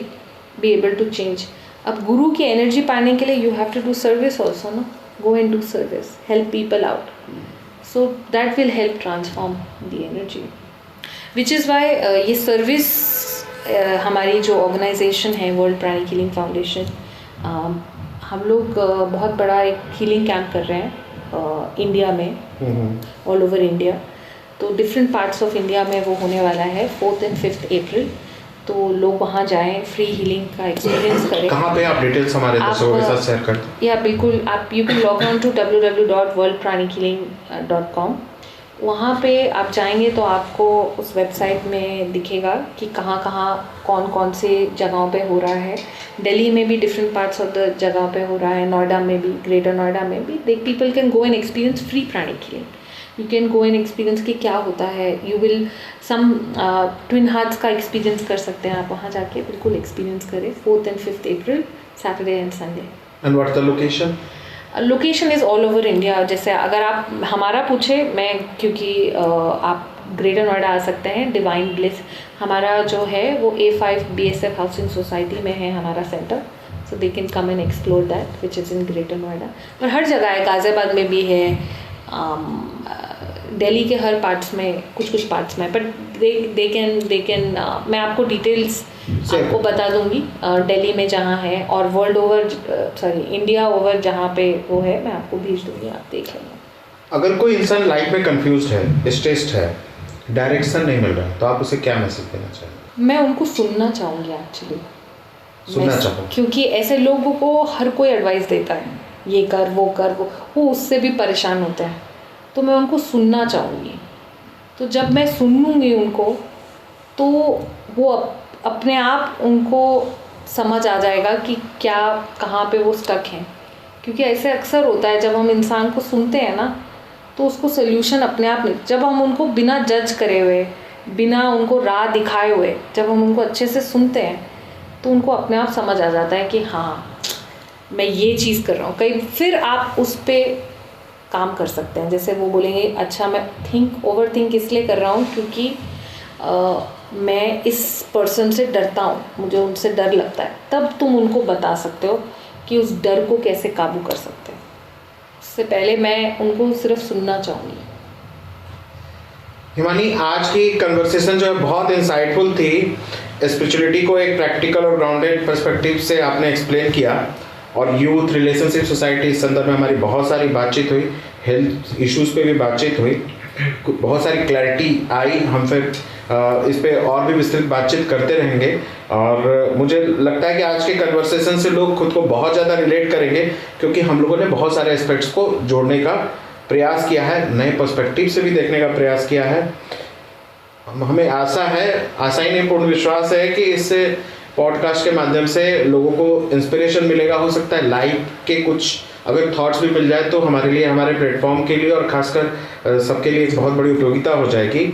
be able to change. अब गुरु की एनर्जी पाने के लिए you have to do service also, ना, go and do service, help people out, so that will help transform the energy, which is why ये सर्विस हमारी जो ऑर्गेनाइजेशन है वर्ल्ड प्राणिक हीलिंग फाउंडेशन, हम लोग बहुत बड़ा एक हीलिंग कैंप कर रहे हैं इंडिया में, ऑल ओवर इंडिया। तो डिफरेंट पार्ट्स ऑफ इंडिया में वो होने वाला है 4th and 5th अप्रैल। तो लोग वहाँ जाएं, फ्री हीलिंग का एक्सपीरियंस करें। कहाँ पे आप डिटेल्स हमारे दर्शकों के साथ शेयर करते हैं? या बिल्कुल, आप you can log on to www.worldpranichealing.com। वहाँ पे आप जाएंगे तो आपको उस वेबसाइट में दिखेगा कि कहाँ कहाँ कौन कौन से जगहों पे हो रहा है। दिल्ली में भी डिफरेंट पार्ट्स ऑफ द जगह पे हो रहा है, नोएडा में भी, ग्रेटर नोएडा में भी। They people can go and experience free pranic healing. You can go and experience कि क्या होता है। You will some twin hearts का एक्सपीरियंस कर सकते हैं आप वहाँ जाके, बिल्कुल एक्सपीरियंस करें। 4th and 5th April, Saturday and Sunday. And what the location? Location is all over India. जैसे अगर आप हमारा पूछे, मैं क्योंकि आप ग्रेटर नोएडा आ सकते हैं, डिवाइन ब्लिस हमारा जो है वो A5 BSF हाउसिंग सोसाइटी में है हमारा centre. So they can come and explore that which is in greater Noida. और हर जगह है, गाज़ियाबाद में भी है, दिल्ली के हर पार्ट्स में, कुछ पार्ट्स में, बट दे कैन मैं आपको डिटेल्स आपको बता दूंगी दिल्ली में जहाँ है, और world over, sorry India over जहाँ पे वो है, मैं आपको भेज दूंगी, आप देख लेना। अगर कोई इंसान लाइफ में कंफ्यूज्ड है, स्ट्रेस्ड है, डायरेक्शन नहीं मिल रहा, तो आप उसे क्या मैसेज देना चाहेंगे? मैं उनको सुनना चाहूँगी एक्चुअली, सुनना चाहूँ, क्योंकि ऐसे लोगों को हर कोई एडवाइस देता है, ये कर वो कर, वो उससे भी परेशान होते हैं। तो मैं उनको सुनना चाहूँगी। तो जब मैं सुनूँगी उनको, तो वो अपने आप उनको समझ आ जाएगा कि क्या, कहाँ पे वो स्टक हैं। क्योंकि ऐसे अक्सर होता है, जब हम इंसान को सुनते हैं ना, तो उसको सोल्यूशन अपने आप मिल, जब हम उनको बिना जज करे हुए, बिना उनको राह दिखाए हुए, जब हम उनको अच्छे से सुनते हैं, तो उनको अपने आप समझ आ जाता है कि हाँ मैं ये चीज़ कर रहा हूँ। कई फिर आप उस पर काम कर सकते हैं। जैसे वो बोलेंगे, अच्छा मैं ओवर थिंक इसलिए कर रहा हूँ क्योंकि मैं इस पर्सन से डरता हूँ, मुझे उनसे डर लगता है। तब तुम उनको बता सकते हो कि उस डर को कैसे काबू कर सकते हैं। उससे पहले मैं उनको सिर्फ सुनना चाहूँगी। हिमानी, आज की कन्वर्सेशन जो है बहुत इंसाइटफुल थी। स्पिरिचुअलिटी को एक प्रैक्टिकल और ग्राउंडेड पर्सपेक्टिव से आपने एक्सप्लेन किया, और यूथ रिलेशनशिप सोसाइटी इस संदर्भ में हमारी बहुत सारी बातचीत हुई, हेल्थ इश्यूज़ पे भी बातचीत हुई, बहुत सारी क्लैरिटी आई। हम फिर इस पे और भी विस्तृत बातचीत करते रहेंगे, और मुझे लगता है कि आज के कन्वर्सेशन से लोग खुद को बहुत ज़्यादा रिलेट करेंगे, क्योंकि हम लोगों ने बहुत सारे एस्पेक्ट्स को जोड़ने का प्रयास किया है, नए पर्सपेक्टिव से भी देखने का प्रयास किया है। हमें आशा ही नहीं, पूर्ण विश्वास है कि इस पॉडकास्ट के माध्यम से लोगों को इंस्पिरेशन मिलेगा। हो सकता है लाइफ के कुछ अगर थॉट्स भी मिल जाए तो हमारे लिए, हमारे प्लेटफॉर्म के लिए और खासकर सबके लिए बहुत बड़ी उपयोगिता हो जाएगी।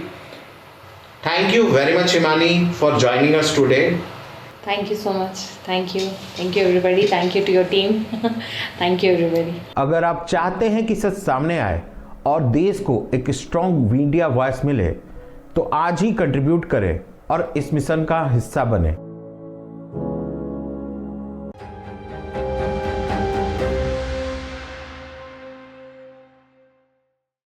Thank you very much Himani for joining us today. Thank you so much. Thank you everybody. Thank you to your team. Thank you everybody. अगर आप चाहते हैं कि सच सामने आए और देश को एक स्ट्रॉन्ग मीडिया वॉइस मिले, तो आज ही कंट्रीब्यूट करें और इस मिशन का हिस्सा बने।